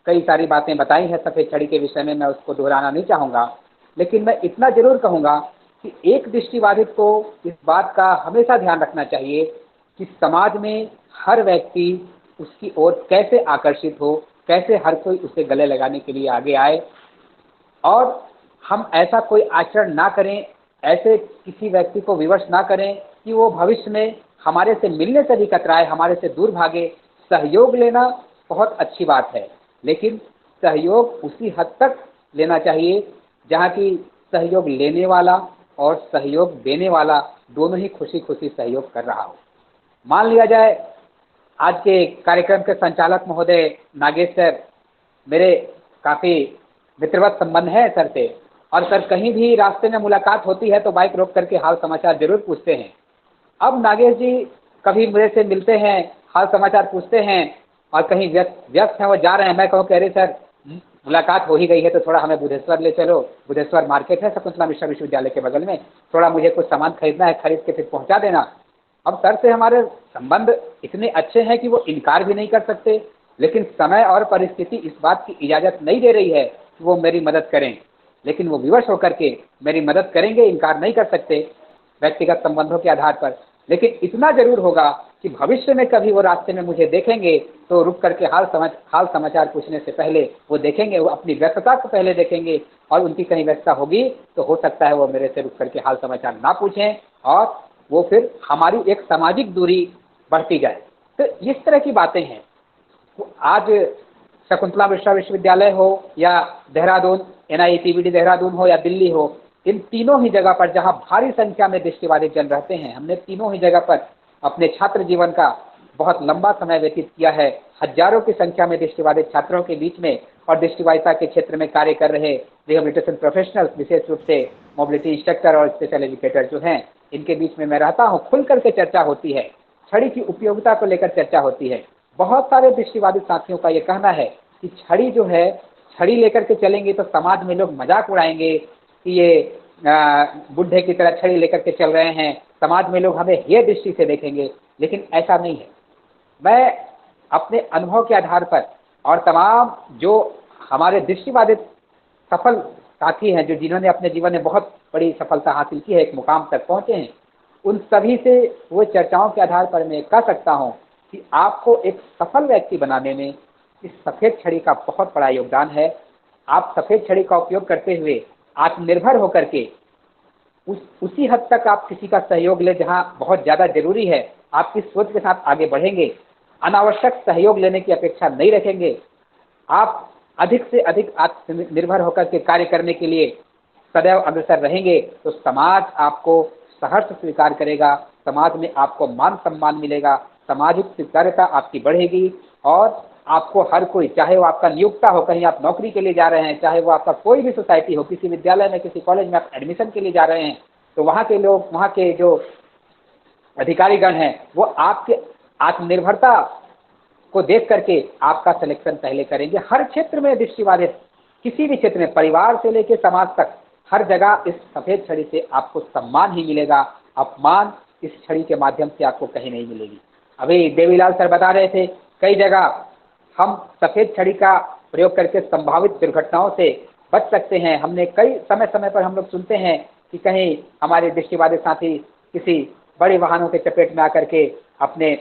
कई सारी बातें बताई हैं सफ़ेद छड़ी के विषय में, मैं उसको दोहराना नहीं चाहूँगा, लेकिन मैं इतना जरूर कहूँगा कि एक दृष्टिबाधित को इस बात का हमेशा ध्यान रखना चाहिए कि समाज में हर व्यक्ति उसकी ओर कैसे आकर्षित हो, कैसे हर कोई उसे गले लगाने के लिए आगे आए और हम ऐसा कोई आचरण ना करें, ऐसे किसी व्यक्ति को विवश ना करें कि वो भविष्य में हमारे से मिलने से भी कतराए, हमारे से दूर भागे। सहयोग लेना बहुत अच्छी बात है, लेकिन सहयोग उसी हद तक लेना चाहिए जहाँ की सहयोग लेने वाला और सहयोग देने वाला दोनों ही खुशी खुशी सहयोग कर रहा हो। मान लिया जाए आज के कार्यक्रम के संचालक महोदय नागेश सर, मेरे काफ़ी मित्रवत संबंध है सर से, और सर कहीं भी रास्ते में मुलाकात होती है तो बाइक रोक करके हाल समाचार जरूर पूछते हैं। अब नागेश जी कभी मेरे से मिलते हैं, हाल समाचार पूछते हैं और कहीं व्यस्त हैं, वो जा रहे हैं, मैं कहूँ कि अरे सर मुलाकात हो ही गई है तो थोड़ा हमें बुधेश्वर ले चलो, बुधेश्वर मार्केट है शकुंतला मिश्रा विश्वविद्यालय के बगल में, थोड़ा मुझे कुछ सामान खरीदना है, खरीद के फिर पहुँचा देना। अब सर से हमारे संबंध इतने अच्छे हैं कि वो इनकार भी नहीं कर सकते, लेकिन समय और परिस्थिति इस बात की इजाज़त नहीं दे रही है कि वो मेरी मदद करें, लेकिन वो विवश होकर के मेरी मदद करेंगे, इनकार नहीं कर सकते व्यक्तिगत संबंधों के आधार पर। लेकिन इतना जरूर होगा कि भविष्य में कभी वो रास्ते में मुझे देखेंगे तो रुक करके हाल समाचार पूछने से पहले वो देखेंगे, वो अपनी व्यस्तता को पहले देखेंगे और उनकी कहीं व्यस्तता होगी तो हो सकता है वो मेरे से रुक करके हाल समाचार ना पूछें और वो फिर हमारी एक सामाजिक दूरी बढ़ती जाए। तो इस तरह की बातें हैं। आज शकुंतला मिश्रा विश्वविद्यालय हो या देहरादून NITBD देहरादून हो या दिल्ली हो, इन तीनों ही जगह पर जहां भारी संख्या में दृष्टिबाधित जन रहते हैं, हमने तीनों ही जगह पर अपने छात्र जीवन का बहुत लंबा समय व्यतीत किया है। हजारों की संख्या में दृष्टिबाधित छात्रों के बीच में और दृष्टिबाधिता के क्षेत्र में कार्य कर रहे रिहेबिलिटेशन प्रोफेशनल्स, विशेष रूप से मोबिलिटी इंस्ट्रक्टर और स्पेशल एजुकेटर जो हैं, इनके बीच में मैं रहता हूँ। खुल करके चर्चा होती है, छड़ी की उपयोगिता को लेकर चर्चा होती है। बहुत सारे दृष्टिबाधित साथियों का ये कहना है कि छड़ी जो है, छड़ी लेकर के चलेंगे तो समाज में लोग मजाक उड़ाएंगे कि ये बुढ़े की तरह छड़ी लेकर के चल रहे हैं, समाज में लोग हमें ये दृष्टि से देखेंगे। लेकिन ऐसा नहीं है। मैं अपने अनुभव के आधार पर और तमाम जो हमारे दृष्टिबाधित सफल साथी हैं, जो जिन्होंने अपने जीवन में बहुत बड़ी सफलता हासिल की है, एक मुकाम तक पहुँचे हैं, उन सभी से वो चर्चाओं के आधार पर मैं कह सकता हूँ कि आपको एक सफल व्यक्ति बनाने में इस सफ़ेद छड़ी का बहुत बड़ा योगदान है। आप सफ़ेद छड़ी का उपयोग करते हुए आत्मनिर्भर होकर के उसी हद तक आप किसी का सहयोग ले जहां बहुत ज़्यादा जरूरी है, आपकी सोच के साथ आगे बढ़ेंगे, अनावश्यक सहयोग लेने की अपेक्षा नहीं रखेंगे, आप अधिक से अधिक आत्मनिर्भर होकर के कार्य करने के लिए सदैव अग्रसर रहेंगे, तो समाज आपको सहर्ष स्वीकार करेगा, समाज में आपको मान सम्मान मिलेगा, सामाजिक स्वीकार्यता आपकी बढ़ेगी और आपको हर कोई, चाहे वो आपका नियोक्ता हो, कहीं आप नौकरी के लिए जा रहे हैं, चाहे वो आपका कोई भी सोसाइटी हो, किसी विद्यालय में, किसी कॉलेज में आप एडमिशन के लिए जा रहे हैं, तो वहाँ के लोग, वहाँ के जो अधिकारीगण हैं, वो आपके आत्मनिर्भरता को देख करके आपका सिलेक्शन पहले करेंगे। हर क्षेत्र में दृष्टिबाधित, किसी भी क्षेत्र में, परिवार से लेकर समाज तक, हर जगह इस सफ़ेद छड़ी से आपको सम्मान ही मिलेगा, अपमान इस छड़ी के माध्यम से आपको कहीं नहीं मिलेगी। अभी देवीलाल सर बता रहे थे, कई जगह हम सफ़ेद छड़ी का प्रयोग करके संभावित दुर्घटनाओं से बच सकते हैं। हमने कई समय पर हम लोग सुनते हैं कि कहीं हमारे दृष्टिबाधित साथी किसी बड़े वाहनों के चपेट में आकर के अपने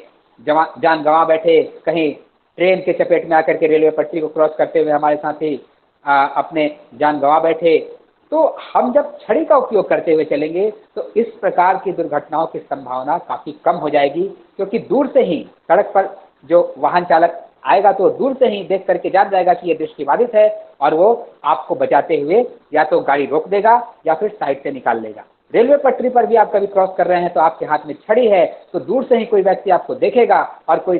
जान गंवा बैठे, कहीं ट्रेन के चपेट में आकर के रेलवे पटरी को क्रॉस करते हुए हमारे साथी अपने जान गंवा बैठे। तो हम जब छड़ी का उपयोग करते हुए चलेंगे तो इस प्रकार की दुर्घटनाओं की संभावना काफ़ी कम हो जाएगी, क्योंकि दूर से ही सड़क पर जो वाहन चालक आएगा तो दूर से ही देख करके जान जाएगा कि ये दृष्टिबाधित है और वो आपको बचाते हुए या तो गाड़ी रोक देगा या फिर साइड से निकाल लेगा। रेलवे पटरी पर भी आप कभी क्रॉस कर रहे हैं तो आपके हाथ में छड़ी है, तो दूर से ही कोई व्यक्ति आपको देखेगा और कोई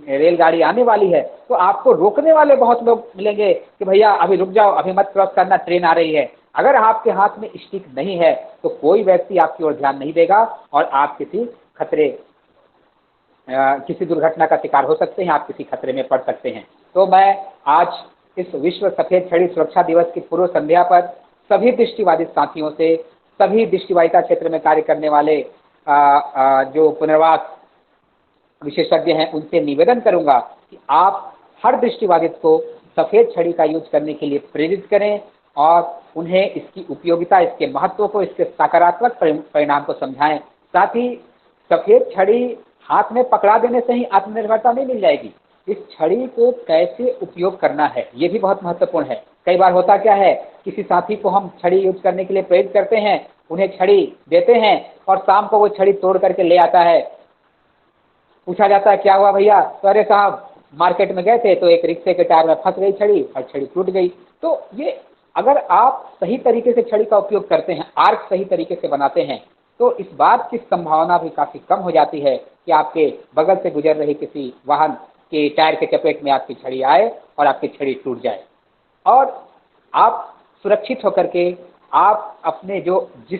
रेलगाड़ी आने वाली है तो आपको रोकने वाले बहुत लोग मिलेंगे कि भैया अभी रुक जाओ, अभी मत क्रॉस करना, ट्रेन आ रही है। अगर आपके हाथ में स्टिक नहीं है तो कोई व्यक्ति आपकी ओर ध्यान नहीं देगा और आप किसी दुर्घटना का शिकार हो सकते हैं, आप किसी खतरे में पड़ सकते हैं। तो मैं आज इस विश्व सफेद छड़ी सुरक्षा दिवस की पूर्व संध्या पर सभी दृष्टिबाधित साथियों से, सभी दृष्टिबाधिता क्षेत्र में कार्य करने वाले जो पुनर्वास विशेषज्ञ हैं उनसे निवेदन करूंगा कि आप हर दृष्टिबाधित को सफेद छड़ी का यूज करने के लिए प्रेरित करें और उन्हें इसकी उपयोगिता, इसके महत्व को, इसके सकारात्मक परिणाम को समझाएं। साथ ही सफेद छड़ी हाथ में पकड़ा देने से ही आत्मनिर्भरता नहीं मिल जाएगी, इस छड़ी को कैसे उपयोग करना है ये भी बहुत महत्वपूर्ण है। कई बार होता क्या है, किसी साथी को हम छड़ी यूज करने के लिए प्रेरित करते हैं, उन्हें छड़ी देते हैं और शाम को वो छड़ी तोड़ करके ले आता है। पूछा जाता है क्या हुआ भैया, तो अरे साहब मार्केट में गए थे तो एक रिक्शे के टायर में फंस गई छड़ी और छड़ी टूट गई। तो ये अगर आप सही तरीके से छड़ी का उपयोग करते हैं, आर्क सही तरीके से बनाते हैं, तो इस बात की संभावना भी काफ़ी कम हो जाती है कि आपके बगल से गुजर रही किसी वाहन के टायर के चपेट में आपकी छड़ी आए और आपकी छड़ी टूट जाए। और आप सुरक्षित होकर के आप अपने जो जिस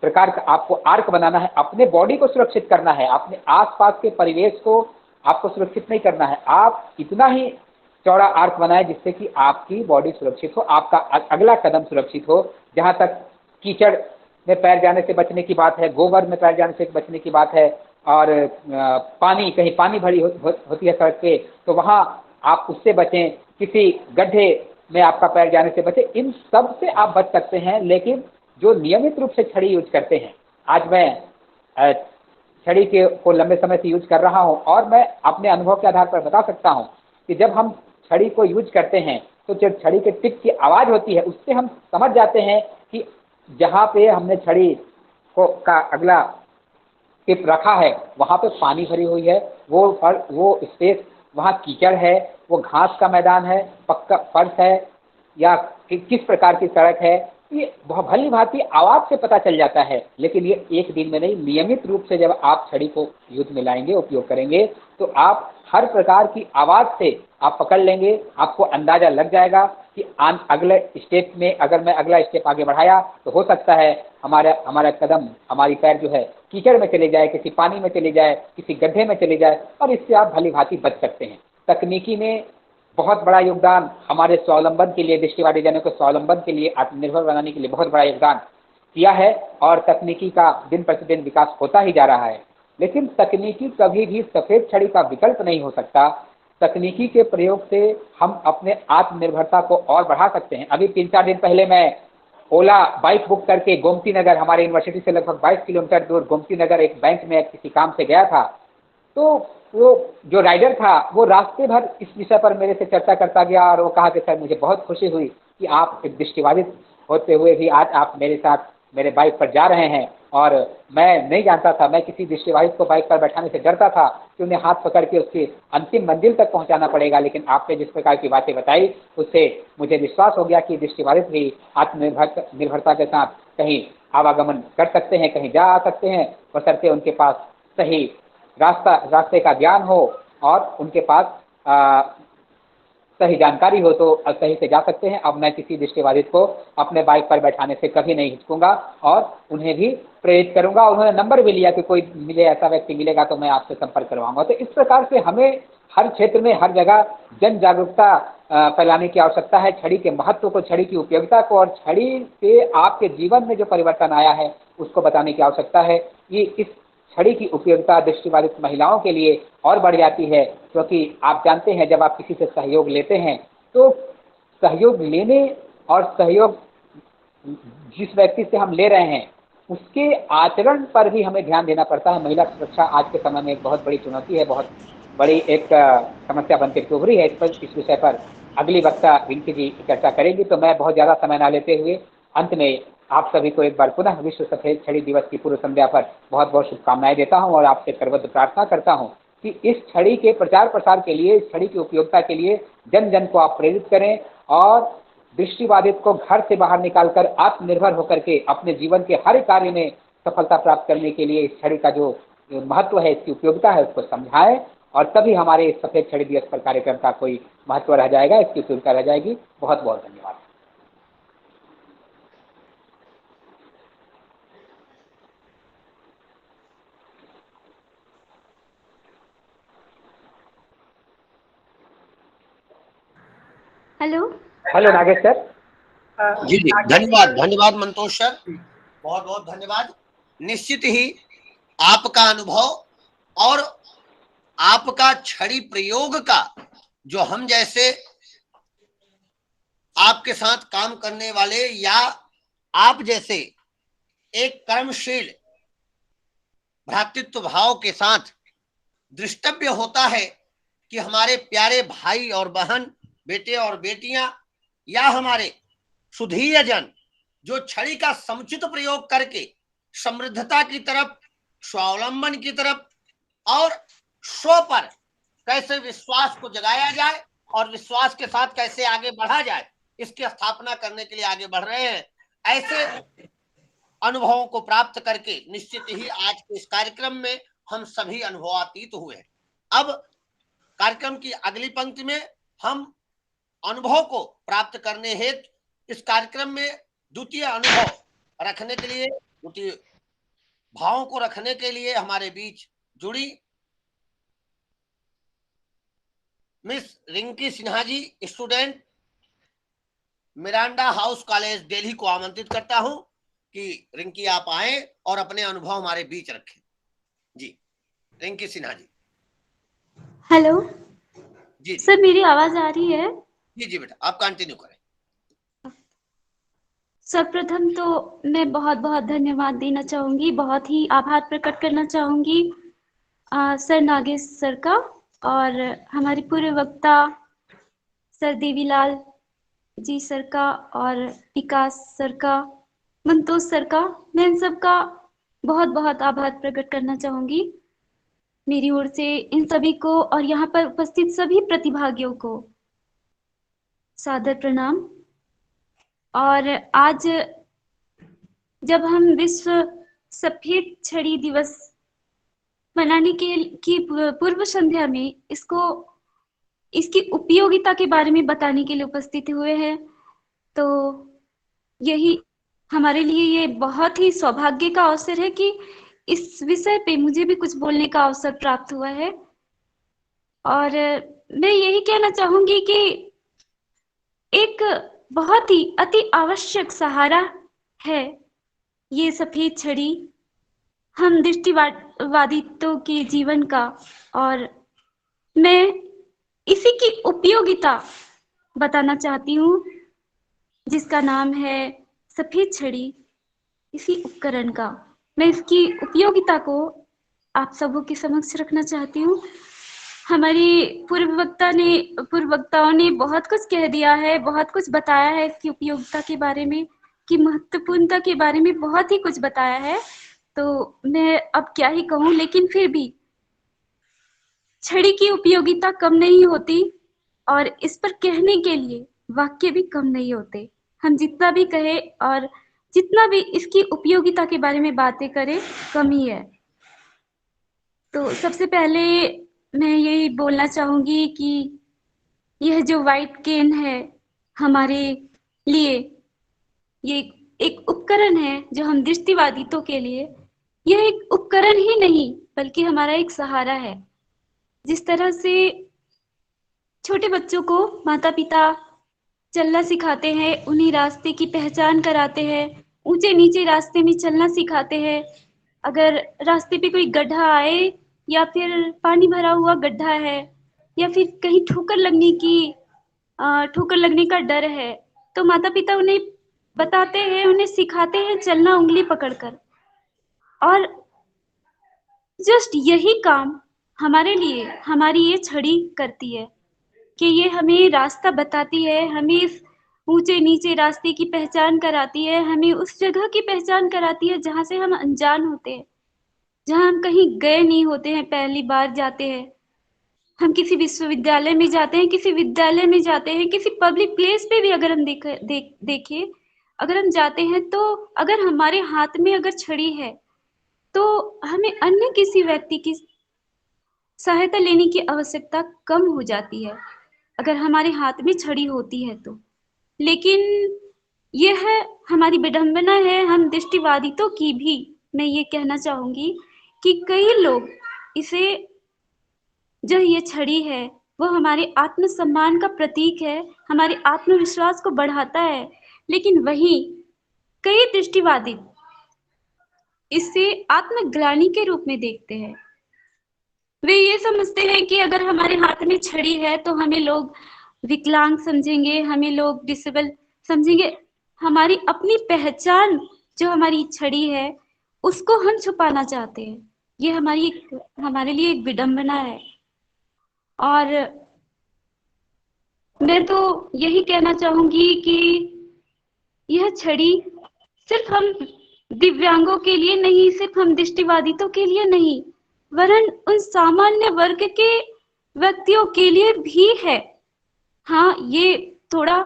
प्रकार का आपको आर्क बनाना है, अपने बॉडी को सुरक्षित करना है, अपने आसपास के परिवेश को आपको सुरक्षित नहीं करना है। आप इतना ही चौड़ा आर्क बनाए जिससे कि आपकी बॉडी सुरक्षित हो, आपका अगला कदम सुरक्षित हो। जहाँ तक कीचड़ में पैर जाने से बचने की बात है, गोबर में पैर जाने से बचने की बात है और पानी, कहीं पानी भरी होती है सड़क पे तो वहाँ आप उससे बचें, किसी गड्ढे में आपका पैर जाने से बचें, इन सब से आप बच सकते हैं। लेकिन जो नियमित रूप से छड़ी यूज करते हैं, आज मैं छड़ी को लंबे समय से यूज कर रहा हूं और मैं अपने अनुभव के आधार पर बता सकता हूं कि जब हम छड़ी को यूज करते हैं तो जो छड़ी के टिप की आवाज़ होती है उससे हम समझ जाते हैं कि जहाँ पे हमने छड़ी का अगला टिप रखा है वहाँ पे पानी भरी हुई है, वो स्पेस वहाँ कीचड़ है, वो घास का मैदान है, पक्का फर्श है या किस प्रकार की सड़क है, ये भली भांति आवाज़ से पता चल जाता है। लेकिन ये एक दिन में नहीं, नियमित रूप से जब आप छड़ी को यूज में लाएंगे, उपयोग करेंगे तो आप हर प्रकार की आवाज़ से आप पकड़ लेंगे, आपको अंदाज़ा लग जाएगा कि अगले स्टेप में अगर मैं अगला स्टेप आगे बढ़ाया तो हो सकता है हमारा कदम, हमारी पैर जो है कीचड़ में चले जाए, किसी पानी में चले जाए, किसी गड्ढे में चले जाए और इससे आप भली भांति बच सकते हैं। तकनीकी में बहुत बड़ा योगदान हमारे स्वावलंबन के लिए, दृष्टिबाधित जनों को स्वावलंबन के लिए, आत्मनिर्भर बनाने के लिए बहुत बड़ा योगदान किया है और तकनीकी का दिन प्रतिदिन विकास होता ही जा रहा है। लेकिन तकनीकी कभी भी सफ़ेद छड़ी का विकल्प नहीं हो सकता। तकनीकी के प्रयोग से हम अपने आत्मनिर्भरता को और बढ़ा सकते हैं। अभी 3-4 दिन पहले मैं ओला बाइक बुक करके गोमती नगर, हमारे यूनिवर्सिटी से लगभग 22 किलोमीटर दूर गोमती नगर एक बैंक में किसी काम से गया था। तो वो जो राइडर था वो रास्ते भर इस विषय पर मेरे से चर्चा करता गया और वो कहा कि सर मुझे बहुत खुशी हुई कि आप एक दृष्टिबाधित होते हुए भी आज आप मेरे साथ मेरे बाइक पर जा रहे हैं। और मैं नहीं जानता था, मैं किसी दृष्टिबाधित को बाइक पर बैठाने से डरता था कि उन्हें हाथ पकड़ के उसकी अंतिम मंजिल तक पहुंचाना पड़ेगा। लेकिन आपने जिस प्रकार की बातें बताई उससे मुझे विश्वास हो गया कि दृष्टिबाधित भी आत्मनिर्भरता के साथ कहीं आवागमन कर सकते हैं, कहीं जा आ सकते हैं, बशर्ते उनके पास सही रास्ते का ज्ञान हो और उनके पास सही जानकारी हो तो सही से जा सकते हैं। अब मैं किसी दृष्टिबाधित को अपने बाइक पर बैठाने से कभी नहीं हिचकूंगा और उन्हें भी प्रेरित करूंगा। उन्होंने नंबर भी लिया कि कोई मिले, ऐसा व्यक्ति मिलेगा तो मैं आपसे संपर्क करवाऊंगा। तो इस प्रकार से हमें हर क्षेत्र में, हर जगह जन जागरूकता फैलाने की आवश्यकता है, छड़ी के महत्व को, छड़ी की उपयोगिता को और छड़ी से आपके जीवन में जो परिवर्तन आया है उसको बताने की आवश्यकता है। ये इस छड़ी की उपयोगिता दृष्टिबाधित महिलाओं के लिए और बढ़ जाती है, क्योंकि आप जानते हैं जब आप किसी से सहयोग लेते हैं तो सहयोग लेने और सहयोग जिस व्यक्ति से हम ले रहे हैं उसके आचरण पर भी हमें ध्यान देना पड़ता है। महिला सुरक्षा आज के समय में एक बहुत बड़ी चुनौती है, बहुत बड़ी एक समस्या बनकर के उभरी है। इस विषय पर अगली वक्ता रिंकी जी चर्चा करेंगी। तो मैं बहुत ज़्यादा समय ना लेते हुए अंत में आप सभी को एक बार पुनः विश्व सफेद छड़ी दिवस की पूर्व संध्या पर बहुत बहुत शुभकामनाएं देता हूं और आपसे सर्वत्र प्रार्थना करता हूं कि इस छड़ी के प्रचार प्रसार के लिए, इस छड़ी की उपयोगिता के लिए जन जन को आप प्रेरित करें और दृष्टिबाधित को घर से बाहर निकालकर आत्मनिर्भर होकर के अपने जीवन के हर कार्य में सफलता प्राप्त करने के लिए इस छड़ी का जो महत्व है, इसकी उपयोगिता है, उसको समझाएं और तभी हमारे इस सफेद छड़ी दिवस पर कार्यक्रम का कोई महत्व रह जाएगा, इसकी उपयोगिता रह जाएगी। बहुत बहुत धन्यवाद। Hello hello Nagesh sir. जी जी, धन्यवाद धन्यवाद मंतोष सर, बहुत बहुत धन्यवाद। निश्चित ही आपका अनुभव और आपका छड़ी प्रयोग का जो हम जैसे आपके साथ काम करने वाले या आप जैसे एक कर्मशील भ्रातृत्व भाव के साथ दृष्टव्य होता है कि हमारे प्यारे भाई और बहन, बेटे और बेटियां या हमारे सुधीर जन जो छड़ी का समुचित प्रयोग करके समृद्धता की तरफ, स्वावलंबन की तरफ और स्व पर कैसे विश्वास को जगाया जाए और विश्वास के साथ कैसे आगे बढ़ा जाए, इसकी स्थापना करने के लिए आगे बढ़ रहे हैं। ऐसे अनुभवों को प्राप्त करके निश्चित ही आज के इस कार्यक्रम में हम सभी अनुभवातीत हुए हैं। अब कार्यक्रम की अगली पंक्ति में हम अनुभव को प्राप्त करने हेतु इस कार्यक्रम में द्वितीय अनुभव रखने के लिए, द्वितीय भावों को रखने के लिए हमारे बीच जुड़ी miss Rinki Sinha ji, student Miranda House college Delhi को आमंत्रित करता हूं कि रिंकी आप आए और अपने अनुभव हमारे बीच रखें। जी रिंकी सिन्हा जी। हेलो जी सर, मेरी आवाज आ रही है? जी जी बेटा, आप कंटिन्यू करें। सर्वप्रथम तो मैं बहुत बहुत धन्यवाद देना चाहूंगी, बहुत ही आभार प्रकट करना चाहूंगी सर नागेश सर का और हमारे पूर्व वक्ता सर देवीलाल जी सर का और विकास सर का, मंतोष सर का। मैं इन सब का बहुत बहुत आभार प्रकट करना चाहूंगी मेरी ओर से इन सभी को और यहाँ पर उपस्थित सभी प्रतिभागियों को सादर प्रणाम। और आज जब हम विश्व सफेद छड़ी दिवस मनाने की पूर्व संध्या में इसकी उपयोगिता के बारे में बताने के लिए उपस्थित हुए हैं, तो यही हमारे लिए ये बहुत ही सौभाग्य का अवसर है कि इस विषय पे मुझे भी कुछ बोलने का अवसर प्राप्त हुआ है। और मैं यही कहना चाहूंगी कि एक बहुत ही अति आवश्यक सहारा है ये सफेद छड़ी हम दृष्टिबाधितों के जीवन का, और मैं इसी की उपयोगिता बताना चाहती हूँ जिसका नाम है सफेद छड़ी। इसी उपकरण का मैं इसकी उपयोगिता को आप सबों के समक्ष रखना चाहती हूँ। हमारी पूर्ववक्ताओं ने बहुत कुछ कह दिया है, बहुत कुछ बताया है इसकी उपयोगिता के बारे में, की महत्वपूर्णता के बारे में बहुत ही कुछ बताया है, तो मैं अब क्या ही कहूँ। लेकिन फिर भी छड़ी की उपयोगिता कम नहीं होती और इस पर कहने के लिए वाक्य भी कम नहीं होते। हम जितना भी कहे और जितना भी इसकी उपयोगिता के बारे में बातें करें कम ही है। तो सबसे पहले मैं यही बोलना चाहूंगी कि यह जो व्हाइट केन है हमारे लिए ये एक उपकरण है जो हम दृष्टिबाधितों के लिए, यह एक उपकरण ही नहीं बल्कि हमारा एक सहारा है। जिस तरह से छोटे बच्चों को माता पिता चलना सिखाते हैं, उन्हें रास्ते की पहचान कराते हैं, ऊंचे नीचे रास्ते में चलना सिखाते हैं। अगर रास्ते पे कोई गड्ढा आए या फिर पानी भरा हुआ गड्ढा है या फिर कहीं ठोकर लगने का डर है, तो माता पिता उन्हें बताते हैं, उन्हें सिखाते हैं चलना उंगली पकड़कर। और जस्ट यही काम हमारे लिए हमारी ये छड़ी करती है कि ये हमें रास्ता बताती है, हमें इस ऊंचे नीचे रास्ते की पहचान कराती है, हमें उस जगह की पहचान कराती है जहां से हम अनजान होते हैं, जहां हम कहीं गए नहीं होते हैं, पहली बार जाते हैं। हम किसी विश्वविद्यालय में जाते हैं, किसी विद्यालय में जाते हैं, किसी पब्लिक प्लेस पे भी अगर हम देखें, अगर हम जाते हैं तो अगर हमारे हाथ में अगर छड़ी है तो हमें अन्य किसी व्यक्ति की सहायता लेने की आवश्यकता कम हो जाती है अगर हमारे हाथ में छड़ी होती है तो। लेकिन यह हमारी विडंबना है हम दृष्टिवादितों की भी। मैं ये कहना चाहूंगी कि कई लोग इसे, जो ये छड़ी है वो हमारे आत्मसम्मान का प्रतीक है, हमारे आत्मविश्वास को बढ़ाता है, लेकिन वहीं कई दृष्टिवादी इसे आत्मग्लानि के रूप में देखते हैं। वे ये समझते हैं कि अगर हमारे हाथ में छड़ी है तो हमें लोग विकलांग समझेंगे, हमें लोग डिसेबल समझेंगे। हमारी अपनी पहचान जो हमारी छड़ी है उसको हम छुपाना चाहते हैं। ये हमारे लिए एक विडंबना है। और मैं तो यही कहना चाहूंगी कि यह छड़ी सिर्फ हम दिव्यांगों के लिए नहीं, सिर्फ हम दृष्टिवादितों के लिए नहीं, वरन उन सामान्य वर्ग के व्यक्तियों के लिए भी है। हाँ, ये थोड़ा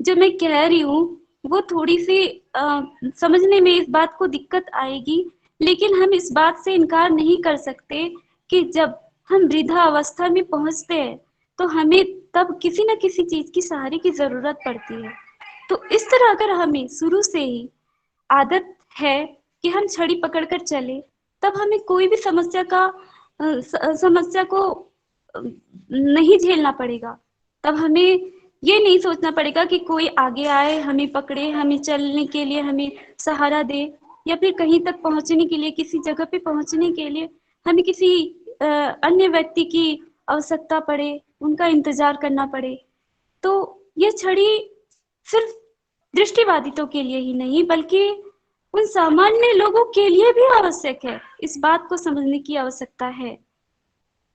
जो मैं कह रही हूँ वो थोड़ी सी समझने में इस बात को दिक्कत आएगी, लेकिन हम इस बात से इनकार नहीं कर सकते कि जब हम वृद्धा अवस्था में पहुंचते हैं तो हमें तब किसी न किसी चीज की सहारे की जरूरत पड़ती है। तो इस तरह अगर हमें शुरू से ही आदत है कि हम छड़ी पकड़कर चले, तब हमें कोई भी समस्या को नहीं झेलना पड़ेगा। तब हमें ये नहीं सोचना पड़ेगा कि कोई आगे आए, हमें पकड़े, हमें चलने के लिए हमें सहारा दे, या फिर कहीं तक पहुंचने के लिए, किसी जगह पे पहुंचने के लिए हमें किसी अन्य व्यक्ति की आवश्यकता पड़े, उनका इंतजार करना पड़े। तो ये छड़ी सिर्फ दृष्टिबाधितों के लिए ही नहीं बल्कि उन सामान्य लोगों के लिए भी आवश्यक है। इस बात को समझने की आवश्यकता है।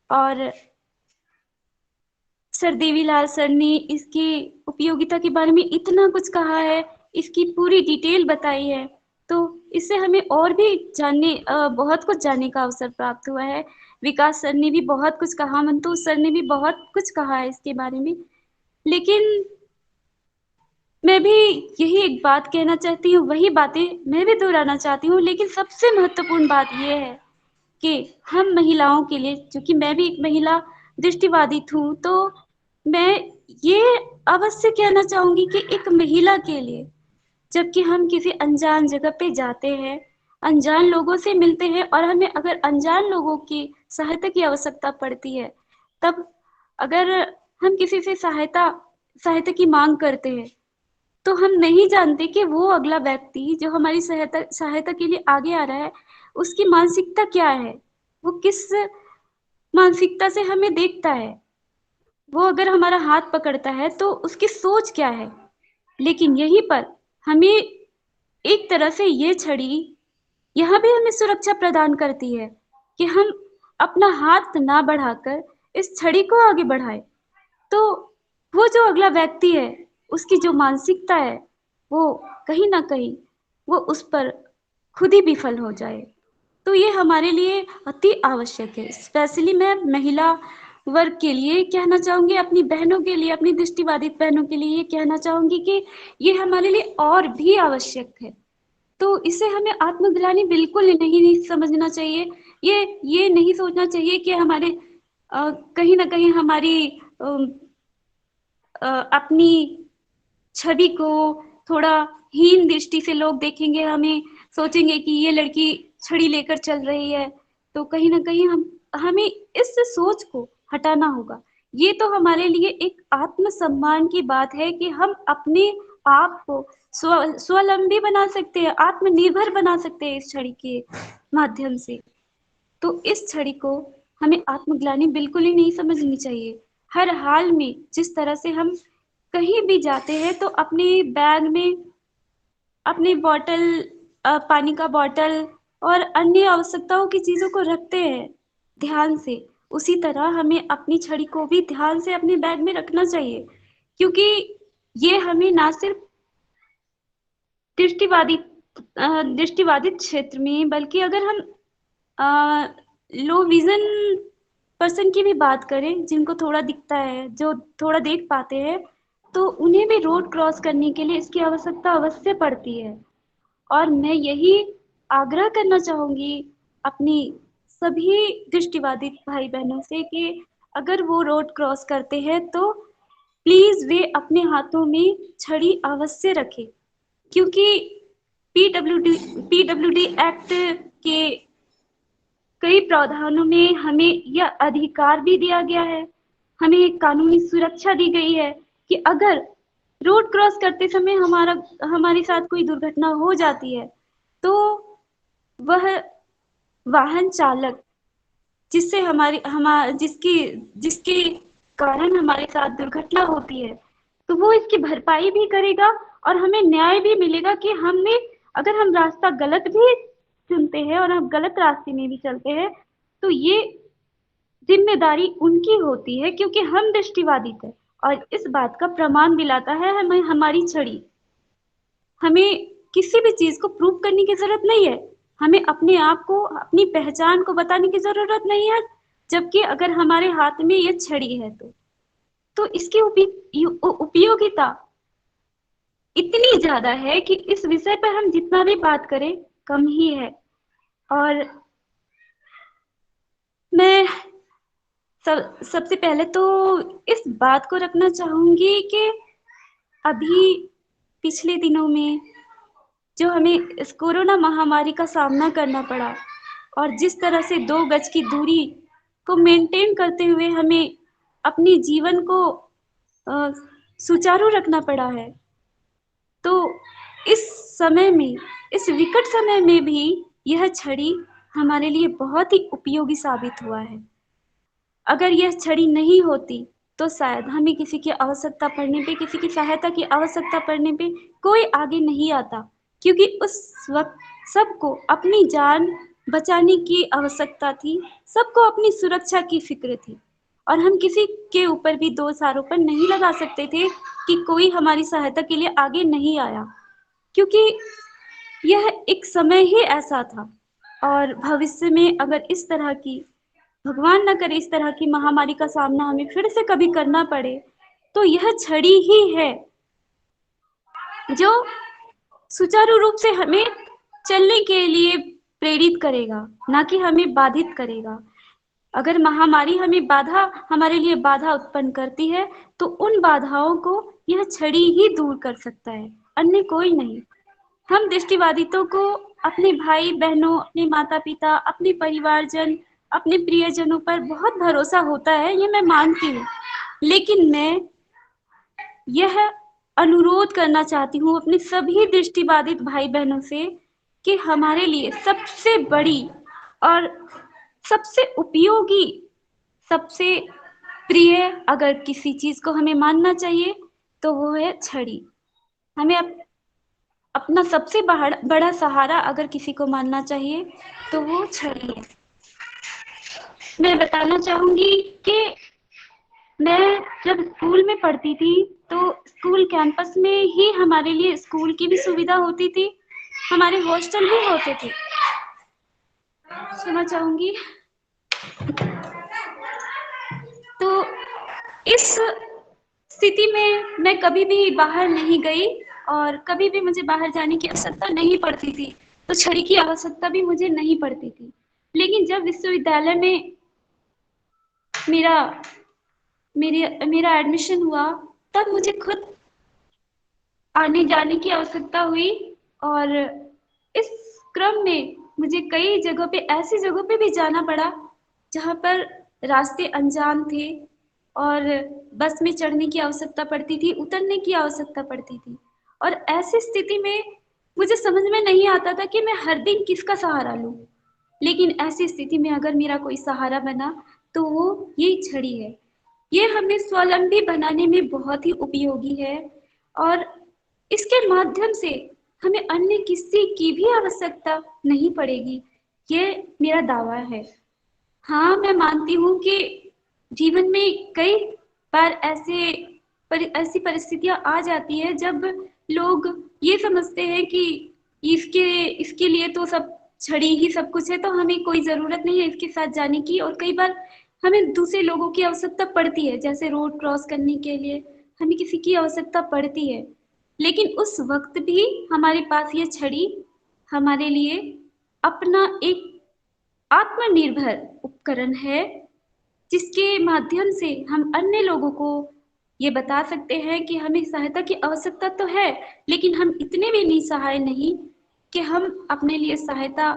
और सर देवीलाल सर ने इसकी उपयोगिता के बारे में इतना कुछ कहा है, इसकी पूरी डिटेल बताई है, तो इससे हमें और भी बहुत कुछ जानने का अवसर प्राप्त हुआ है। विकास सर ने भी बहुत कुछ कहा, मंतोष सर ने भी बहुत कुछ कहा है इसके बारे में। लेकिन मैं भी यही एक बात कहना चाहती हूँ, वही बातें मैं भी दोहराना चाहती हूँ, लेकिन सबसे महत्वपूर्ण बात यह है कि हम महिलाओं के लिए, क्योंकि मैं भी एक महिला दृष्टिबाधित हूँ, तो मैं ये अवश्य कहना चाहूंगी कि एक महिला के लिए जबकि हम किसी अनजान जगह पे जाते हैं, अनजान लोगों से मिलते हैं और हमें अगर अनजान लोगों की सहायता की आवश्यकता पड़ती है, तब अगर हम किसी से सहायता की मांग करते हैं तो हम नहीं जानते कि वो अगला व्यक्ति जो हमारी सहायता के लिए आगे आ रहा है उसकी मानसिकता क्या है, वो किस मानसिकता से हमें देखता है, वो अगर हमारा हाथ पकड़ता है तो उसकी सोच क्या है। लेकिन यहीं पर हमें एक तरह से ये छड़ी यहाँ भी हमें सुरक्षा प्रदान करती है कि हम अपना हाथ ना बढ़ाकर इस छड़ी को आगे बढ़ाए, तो वो जो अगला व्यक्ति है उसकी जो मानसिकता है वो कहीं ना कहीं वो उस पर खुद ही विफल हो जाए। तो ये हमारे लिए अति आवश्यक है। स्पेशली मैं महिला वर्ग के लिए कहना चाहूंगी, अपनी बहनों के लिए, अपनी दृष्टिबाधित बहनों के लिए ये कहना चाहूंगी कि ये हमारे लिए और भी आवश्यक है। तो इसे हमें आत्मग्लानि बिल्कुल नहीं समझना चाहिए। ये नहीं सोचना चाहिए कि हमारे कहीं ना कहीं हमारी अपनी छवि को थोड़ा हीन दृष्टि से लोग देखेंगे, हमें सोचेंगे कि ये लड़की छड़ी लेकर चल रही है। तो कहीं ना कहीं हमें इस सोच को हटाना होगा। ये तो हमारे लिए एक आत्मसम्मान की बात है कि हम अपने आप को स्वावलंबी बना सकते हैं, आत्मनिर्भर बना सकते हैं इस छड़ी के माध्यम से। तो इस छड़ी को हमें आत्मग्लानि बिल्कुल ही नहीं समझनी चाहिए। हर हाल में जिस तरह से हम कहीं भी जाते हैं तो अपने बैग में अपनी बोतल, पानी का बोतल और अन्य आवश्यकताओं की चीजों को रखते हैं ध्यान से, उसी तरह हमें अपनी छड़ी को भी ध्यान से अपने बैग में रखना चाहिए, क्योंकि ये हमें ना सिर्फ दृष्टिबाधित क्षेत्र में, बल्कि अगर हम लो विजन पर्सन की भी बात करें, जिनको थोड़ा दिखता है, जो थोड़ा देख पाते हैं, तो उन्हें भी रोड क्रॉस करने के लिए इसकी आवश्यकता अवश्य पड़ती है। और मैं यही आग्रह करना चाहूंगी अपनी सभी दृष्टिबाधित भाई बहनों से कि अगर वो रोड क्रॉस करते हैं तो प्लीज वे अपने हाथों में छड़ी अवश्य रखें, क्योंकि पीडब्ल्यूडी एक्ट के कई प्रावधानों में हमें यह अधिकार भी दिया गया है, हमें एक कानूनी सुरक्षा दी गई है कि अगर रोड क्रॉस करते समय हमारे साथ कोई दुर्घटना हो जाती है तो वह वाहन चालक जिससे जिसके कारण हमारे साथ दुर्घटना होती है, तो वो इसकी भरपाई भी करेगा और हमें न्याय भी मिलेगा कि अगर हम रास्ता गलत भी चुनते हैं और हम गलत रास्ते में भी चलते हैं, तो ये जिम्मेदारी उनकी होती है, क्योंकि हम दृष्टिबाधित है। और इस बात का प्रमाण दिलाता है हमें हमारी छड़ी। हमें किसी भी चीज को प्रूव करने की जरूरत नहीं है, हमें अपने आप को, अपनी पहचान को बताने की जरूरत नहीं है, जबकि अगर हमारे हाथ में ये छड़ी है तो इसकी उपयोगिता इतनी ज्यादा है कि इस विषय पर हम जितना भी बात करें कम ही है। और मैं सबसे पहले तो इस बात को रखना चाहूंगी कि अभी पिछले दिनों में जो हमें इस कोरोना महामारी का सामना करना पड़ा और जिस तरह से 2 गज की दूरी को मेंटेन करते हुए हमें अपने जीवन को सुचारू रखना पड़ा है, तो इस विकट समय में भी यह छड़ी हमारे लिए बहुत ही उपयोगी साबित हुआ है। अगर यह छड़ी नहीं होती तो शायद हमें किसी की आवश्यकता पड़ने पे, किसी की सहायता की आवश्यकता पड़ने पे कोई आगे नहीं आता, क्योंकि उस वक्त सबको अपनी जान बचाने की आवश्यकता थी, सबको अपनी सुरक्षा की फिक्र थी, और हम किसी के ऊपर भी दोष आरोपण नहीं लगा सकते थे कि कोई हमारी सहायता के लिए आगे नहीं आया, क्योंकि यह एक समय ही ऐसा था। और भविष्य में अगर इस तरह की, भगवान न करे, इस तरह की महामारी का सामना हमें फिर से कभी करना पड़े, तो यह छड़ी ही है जो सुचारू रूप से हमें चलने के लिए प्रेरित करेगा, ना कि हमें बाधित करेगा। अगर महामारी हमारे लिए बाधा उत्पन्न करती है तो उन बाधाओं को यह छड़ी ही दूर कर सकता है, अन्य कोई नहीं। हम दृष्टिबाधितों को अपने भाई बहनों, अपने माता पिता, अपने परिवारजन, अपने प्रियजनों पर बहुत भरोसा होता है, ये मैं मानती हूँ, लेकिन मैं यह अनुरोध करना चाहती हूँ अपने सभी दृष्टिबाधित भाई बहनों से कि हमारे लिए सबसे बड़ी और सबसे उपयोगी, सबसे प्रिय अगर किसी चीज को हमें मानना चाहिए तो वो है छड़ी। हमें अपना सबसे बड़ा सहारा अगर किसी को मानना चाहिए तो वो छड़ी है। मैं बताना चाहूंगी कि मैं जब स्कूल में पढ़ती थी तो स्कूल कैंपस में ही हमारे लिए स्कूल की भी सुविधा होती थी, हमारे हॉस्टल भी होते थे। क्षमा चाहूंगी। तो इस स्थिति में मैं कभी भी बाहर नहीं गई और कभी भी मुझे बाहर जाने की आवश्यकता नहीं पड़ती थी, तो छड़ी की आवश्यकता भी मुझे नहीं पड़ती थी। लेकिन जब विश्वविद्यालय में मेरा एडमिशन हुआ, तब मुझे खुद आने जाने की आवश्यकता हुई, और इस क्रम में मुझे कई जगहों पे, ऐसी जगहों पे भी जाना पड़ा जहाँ पर रास्ते अनजान थे और बस में चढ़ने की आवश्यकता पड़ती थी, उतरने की आवश्यकता पड़ती थी। और ऐसी स्थिति में मुझे समझ में नहीं आता था कि मैं हर दिन किसका सहारा लूं, लेकिन ऐसी स्थिति में अगर मेरा कोई सहारा बना तो वो ये छड़ी है। ये हमें स्वावलंबी बनाने में बहुत ही उपयोगी है, और इसके माध्यम से हमें अन्य किसी की भी आवश्यकता नहीं पड़ेगी, ये मेरा दावा है। हाँ, मैं मानती हूँ कि जीवन में कई बार ऐसी परिस्थितियां आ जाती है जब लोग ये समझते हैं कि इसके इसके लिए तो सब छड़ी ही सब कुछ है, तो हमें कोई जरूरत नहीं है इसके साथ जाने की। और कई बार हमें दूसरे लोगों की आवश्यकता पड़ती है, जैसे रोड क्रॉस करने के लिए हमें किसी की आवश्यकता पड़ती है, लेकिन उस वक्त भी हमारे पास ये छड़ी हमारे लिए अपना एक आत्मनिर्भर उपकरण है, जिसके माध्यम से हम अन्य लोगों को ये बता सकते हैं कि हमें सहायता की आवश्यकता तो है, लेकिन हम इतने भी निसहाय नहीं कि हम अपने लिए सहायता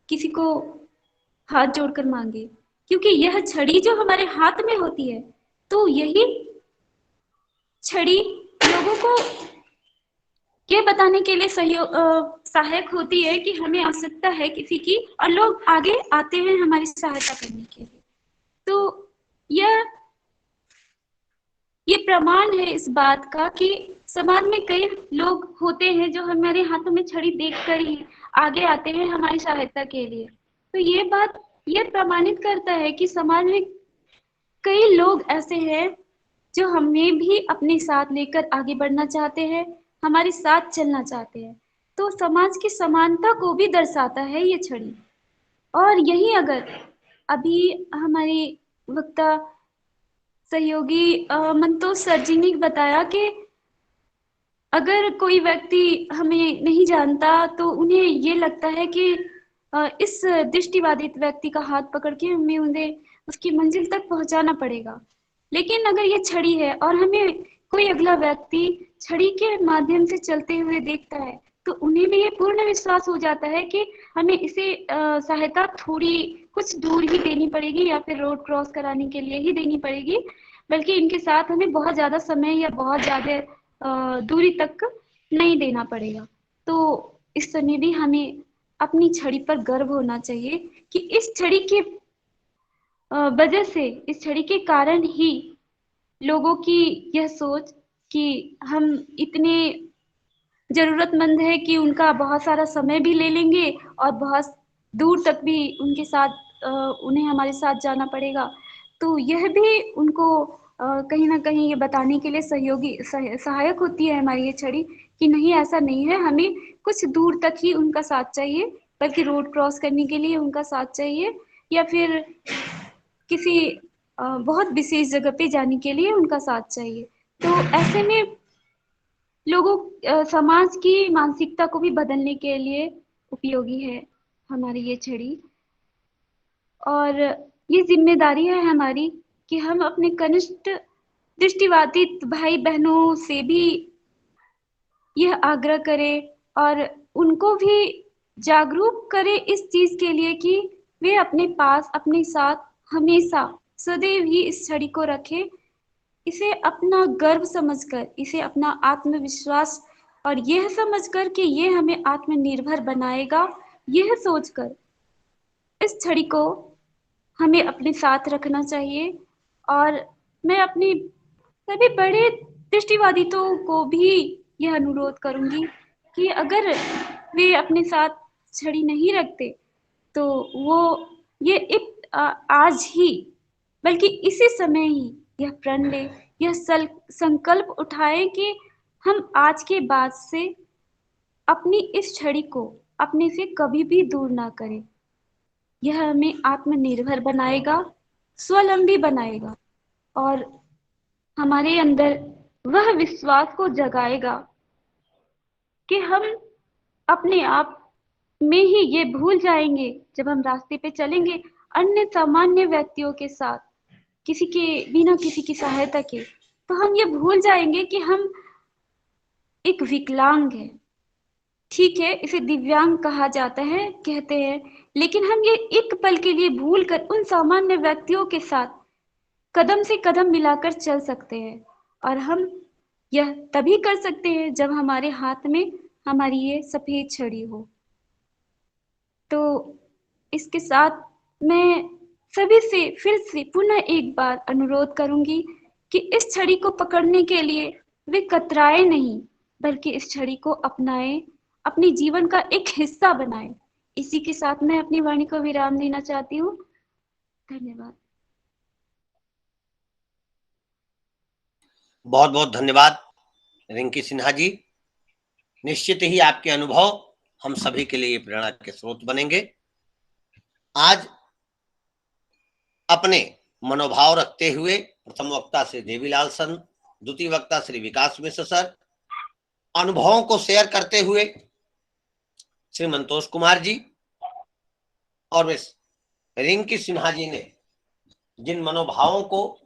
किसी को हाथ जोड़कर मांगे। क्योंकि यह छड़ी जो हमारे हाथ में होती है, तो यही छड़ी लोगों को ये बताने के लिए सहायक होती है कि हमें आवश्यकता है किसी की, और लोग आगे आते हैं हमारी सहायता करने के लिए। तो यह ये प्रमाण है इस बात का कि समाज में कई लोग होते हैं जो हमारे हाथों में छड़ी देखकर ही आगे आते हैं हमारी सहायता के लिए। तो ये बात ये प्रमाणित करता है कि समाज में कई लोग ऐसे हैं जो हमें भी अपने साथ लेकर आगे बढ़ना चाहते हैं, हमारे साथ चलना चाहते हैं। तो समाज की समानता को भी दर्शाता है ये छड़ी। और यही अगर अभी हमारे वक्ता सहयोगी मंतोष सर जी ने बताया कि अगर कोई व्यक्ति हमें नहीं जानता तो उन्हें ये लगता है कि इस दृष्टिबाधित व्यक्ति का हाथ पकड़ के हमें उन्हें उसकी मंजिल तक पहुंचाना पड़ेगा। लेकिन अगर ये छड़ी है और हमें कोई अगला व्यक्ति छड़ी के माध्यम से चलते हुए देखता है, तो उन्हें भी ये पूर्ण विश्वास हो जाता है कि हमें इसे सहायता थोड़ी कुछ दूर ही देनी पड़ेगी या फिर रोड क्रॉस कराने के लिए ही देनी पड़ेगी, बल्कि इनके साथ हमें बहुत ज्यादा समय या बहुत ज्यादा दूरी तक नहीं देना पड़ेगा। तो इस समय भी हमें अपनी छड़ी पर गर्व होना चाहिए कि इस छड़ी की वजह से, इस छड़ी के कारण ही लोगों की यह सोच कि हम इतने जरूरतमंद है कि उनका बहुत सारा समय भी ले लेंगे और बहुत दूर तक भी उनके साथ उन्हें हमारे साथ जाना पड़ेगा। तो यह भी उनको कहीं ना कहीं ये बताने के लिए सहायक होती है हमारी ये छड़ी कि नहीं, ऐसा नहीं है, हमें कुछ दूर तक ही उनका साथ चाहिए, बल्कि रोड क्रॉस करने के लिए उनका साथ चाहिए या फिर किसी बहुत विशेष जगह पे जाने के लिए उनका साथ चाहिए। तो ऐसे में लोगों समाज की मानसिकता को भी बदलने के लिए उपयोगी है हमारी ये छड़ी। और ये जिम्मेदारी है हमारी कि हम अपने कनिष्ठ दृष्टिबाधित भाई बहनों से भी यह आग्रह करें और उनको भी जागरूक करें इस चीज के लिए कि वे अपने पास अपने साथ हमेशा सदैव ही इस छड़ी को रखें, इसे अपना गर्व समझकर, इसे अपना आत्मविश्वास और यह समझकर कि ये हमें आत्मनिर्भर बनाएगा, यह सोचकर इस छड़ी को हमें अपने साथ रखना चाहिए। और मैं अपने सभी बड़े दृष्टिबाधितों को भी यह अनुरोध करूंगी कि अगर वे अपने साथ छड़ी नहीं रखते तो वो ये आज ही, बल्कि इसी समय ही यह प्रण ले, यह संकल्प उठाए कि हम आज के बाद से अपनी इस छड़ी को अपने से कभी भी दूर ना करें। यह हमें आत्मनिर्भर बनाएगा, स्वावलंबी बनाएगा और हमारे अंदर वह विश्वास को जगाएगा कि हम अपने आप में ही ये भूल जाएंगे जब हम रास्ते पे चलेंगे अन्य सामान्य व्यक्तियों के साथ, किसी के बिना किसी की सहायता के, तो हम ये भूल जाएंगे कि हम एक विकलांग है। ठीक है, इसे दिव्यांग कहा जाता है, कहते हैं, लेकिन हम ये एक पल के लिए भूल कर उन सामान्य व्यक्तियों के साथ कदम से कदम मिलाकर चल सकते हैं। और हम यह तभी कर सकते हैं जब हमारे हाथ में हमारी ये सफेद छड़ी हो। तो इसके साथ मैं सभी से फिर से पुनः एक बार अनुरोध करूंगी कि इस छड़ी को पकड़ने के लिए वे कतराए नहीं, बल्कि इस छड़ी को अपनाएं, अपने जीवन का एक हिस्सा बनाएं। इसी के साथ मैं अपनी वाणी को विराम देना चाहती हूँ। धन्यवाद। बहुत बहुत धन्यवाद रिंकी सिन्हा जी। निश्चित ही आपके अनुभव हम सभी के लिए प्रेरणा के स्रोत बनेंगे। आज अपने मनोभाव रखते हुए प्रथम वक्ता श्री देवीलाल सर, द्वितीय वक्ता श्री विकास मिश्र सर, अनुभवों को शेयर करते हुए श्री मंतोष कुमार जी और मिस रिंकी सिन्हा जी ने जिन मनोभावों को,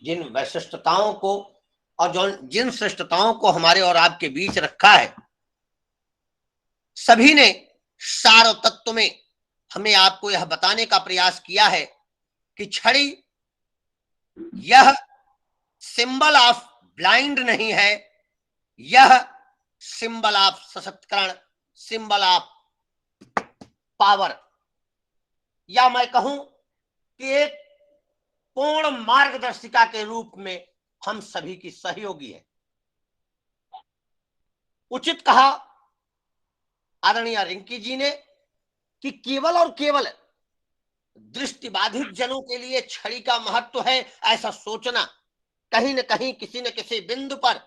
जिन वैशिष्टताओं को और जिन श्रेष्ठताओं को हमारे और आपके बीच रखा है, सभी ने सार और तत्व में हमें आपको यह बताने का प्रयास किया है कि छड़ी यह सिंबल ऑफ ब्लाइंड नहीं है, यह सिंबल ऑफ सशक्तिकरण, सिंबल ऑफ पावर, या मैं कहूं कि एक पूर्ण मार्गदर्शिका के रूप में हम सभी की सहयोगी है। उचित कहा आदरणीय रिंकी जी ने कि केवल और केवल दृष्टिबाधित जनों के लिए छड़ी का महत्व है, ऐसा सोचना कहीं न कहीं किसी न किसी बिंदु पर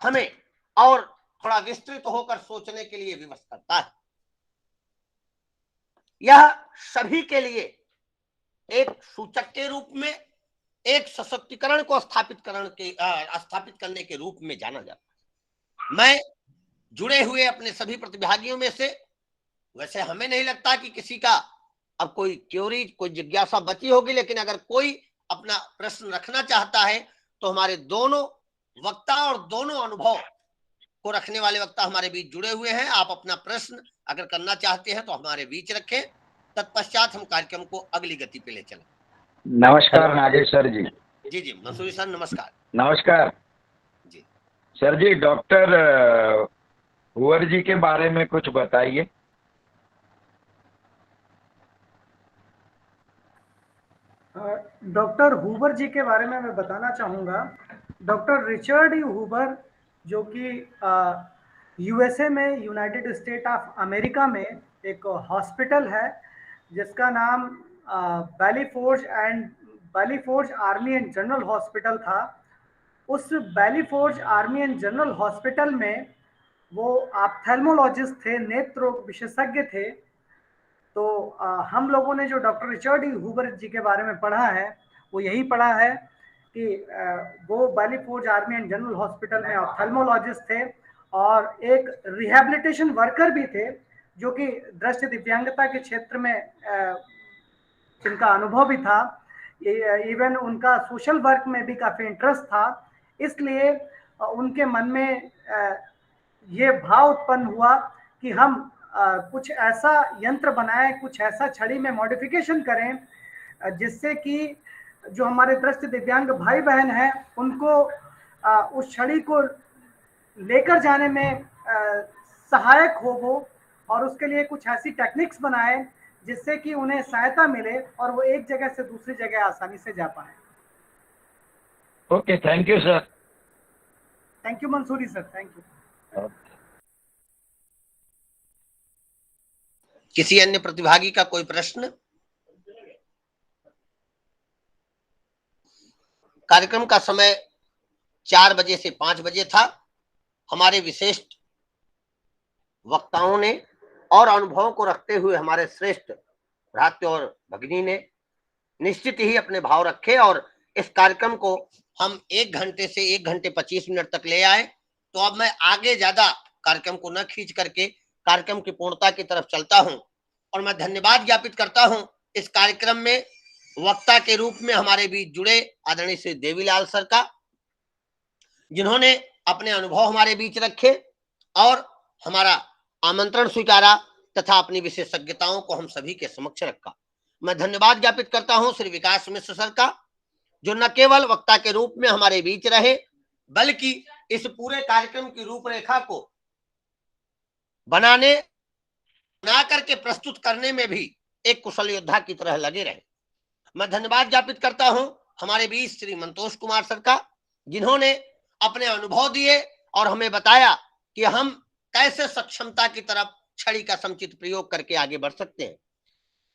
हमें और थोड़ा विस्तृत होकर सोचने के लिए विवश करता है। यह सभी के लिए एक सूचक के रूप में, एक सशक्तिकरण को स्थापित करने के रूप में जाना जाता है। मैं जुड़े हुए अपने सभी प्रतिभागियों में से, वैसे हमें नहीं लगता कि किसी का अब कोई क्यूरी, कोई जिज्ञासा बची होगी, लेकिन अगर कोई अपना प्रश्न रखना चाहता है तो हमारे दोनों वक्ता और दोनों अनुभव को रखने वाले वक्ता हमारे बीच जुड़े हुए हैं। आप अपना प्रश्न अगर करना चाहते हैं तो हमारे बीच रखें, तत्पश्चात हम कार्यक्रम को अगली गति पे ले चलें। नमस्कार नागेश सर जी। जी जी मंसूरी सर नमस्कार। नमस्कार जी सर जी। डॉक्टर हुवर जी के बारे में कुछ बताइए। डॉक्टर हुवर जी के बारे में मैं बताना चाहूँगा। डॉक्टर रिचर्ड हुवर जो कि यूएसए में, यूनाइटेड स्टेट ऑफ अमेरिका में एक हॉस्पिटल है जिसका नाम बैलीफोर्ज आर्मी एंड जनरल हॉस्पिटल था। उस बैलीफोर्ज आर्मी एंड जनरल हॉस्पिटल में वो ऑप्थेल्मोलॉजिस्ट थे, नेत्र रोग विशेषज्ञ थे। तो हम लोगों ने जो डॉक्टर रिचर्ड हुवर जी के बारे में पढ़ा है वो यही पढ़ा है कि वो बैलीफोर्ज आर्मी एंड जनरल हॉस्पिटल में ऑप्थेल्मोलॉजिस्ट थे और एक रिहैबिलिटेशन वर्कर भी थे, जो कि दृष्टि दिव्यांगता के क्षेत्र में जिनका अनुभव भी था। इवन उनका सोशल वर्क में भी काफ़ी इंटरेस्ट था। इसलिए उनके मन में ये भाव उत्पन्न हुआ कि हम कुछ ऐसा यंत्र बनाएं, कुछ ऐसा छड़ी में मॉडिफिकेशन करें जिससे कि जो हमारे दृष्टि दिव्यांग भाई बहन हैं उनको उस छड़ी को लेकर जाने में सहायक हो वो, और उसके लिए कुछ ऐसी टेक्निक्स बनाएं जिससे कि उन्हें सहायता मिले और वो एक जगह से दूसरी जगह आसानी से जा पाए। Okay, thank you sir. Thank you Mansuri sir, thank you. किसी अन्य प्रतिभागी का कोई प्रश्न? कार्यक्रम का समय 4 बजे से 5 बजे था। हमारे विशिष्ट वक्ताओं ने और अनुभवों को रखते हुए हमारे श्रेष्ठ भ्रातृ और भगिनी ने निश्चित ही अपने भाव रखे और इस कार्यक्रम को हम 1 घंटे से 1 घंटे 25 मिनट तक ले आए। तो अब मैं आगे ज्यादा कार्यक्रम को न खींच करके कार्यक्रम की पूर्णता की तरफ चलता हूं और मैं धन्यवाद ज्ञापित करता हूं इस कार्यक्रम में वक्ता के रूप में हमारे बीच जुड़े आदरणीय श्री देवीलाल सर का, जिन्होंने अपने अनुभव हमारे बीच रखे और हमारा आमंत्रण स्वीकारा तथा अपनी विशेषज्ञताओं को हम सभी के समक्ष रखा। मैं धन्यवाद ज्ञापित करता हूं श्री विकास मिश्र सर का, जो न केवल वक्ता के रूप में हमारे बीच रहे बल्कि इस पूरे कार्यक्रम की रूपरेखा को बना करके प्रस्तुत करने में भी एक कुशल योद्धा की तरह लगे रहे। मैं धन्यवाद ज्ञापित करता हूं हमारे बीच श्री मंतोष कुमार सर का, जिन्होंने अपने अनुभव दिए और हमें बताया कि हम कैसे सक्षमता की तरफ छड़ी का समुचित प्रयोग करके आगे बढ़ सकते हैं।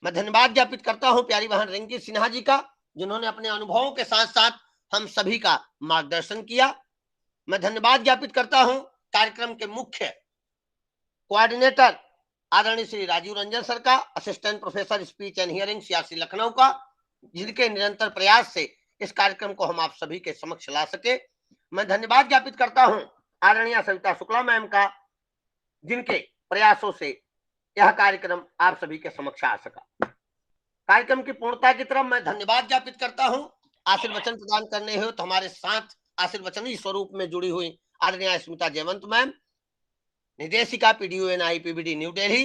मैं धन्यवाद ज्ञापित करता हूं प्यारी बहन रिंकी सिन्हा जी का, जिन्होंने अपने अनुभवों के साथ साथ हम सभी का मार्गदर्शन किया। मैं धन्यवाद ज्ञापित करता हूं कार्यक्रम के मुख्य कोऑर्डिनेटर आदरणीय श्री राजीव रंजन सर का, assistant professor speech and hearing CRC Lucknow का, जिनके निरंतर प्रयास से इस कार्यक्रम को हम आप सभी के समक्ष ला सके। मैं धन्यवाद ज्ञापित करता हूं आदरणीय सविता शुक्ला मैम का, जिनके प्रयासों से यह कार्यक्रम आप सभी के समक्ष आ सका। कार्यक्रम की पूर्णता की तरफ मैं धन्यवाद ज्ञापित करता हूं आशीर्वचन प्रदान करने हेतु तो हमारे साथ आशीर्वचनी स्वरूप में जुड़ी हुई आदरणीय स्मिता जयवंत मैम, निदेशिका पीडीओएन आईपीबीडी न्यू दिल्ली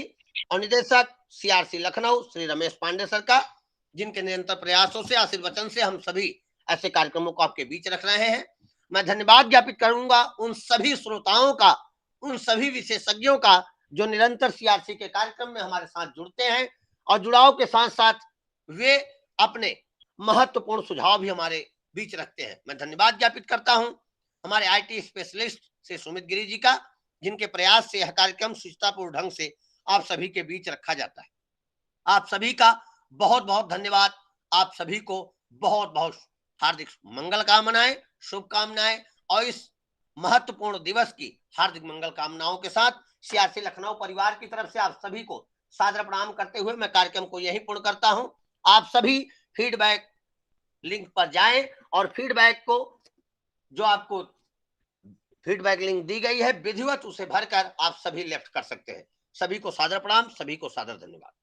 और निदेशक सीआरसी लखनऊ श्री रमेश पांडे सर का, जिनके निरंतर प्रयासों से आशीर्वचन से हम सभी ऐसे कार्यक्रमों को आपके बीच रख रहे हैं। मैं धन्यवाद ज्ञापित करूंगा उन सभी श्रोताओं का, उन सभी विशेषज्ञों का जो निरंतर सीआरसी के कार्यक्रम में हमारे साथ जुड़ते हैं और जुड़ाव के साथ साथ वे अपने महत्वपूर्ण सुझाव भी हमारे बीच रखते हैं। मैं धन्यवाद ज्ञापित करता हूं हमारे आईटी स्पेशलिस्ट से सुमित गिरी जी का, जिनके प्रयास से यह कार्यक्रम सुचितापूर्ण ढंग से आप सभी के बीच रखा जाता है। आप सभी का बहुत बहुत धन्यवाद। आप सभी को बहुत बहुत हार्दिक मंगल कामनाएं, शुभकामनाएं और इस महत्वपूर्ण दिवस की हार्दिक मंगल कामनाओं के साथ सीआरसी लखनऊ परिवार की तरफ से आप सभी को सादर प्रणाम करते हुए मैं कार्यक्रम को यहीं पूर्ण करता हूं। आप सभी फीडबैक लिंक पर जाएं और फीडबैक को, जो आपको फीडबैक लिंक दी गई है, विधिवत उसे भरकर आप सभी लेफ्ट कर सकते हैं। सभी को सादर प्रणाम, सभी को सादर धन्यवाद।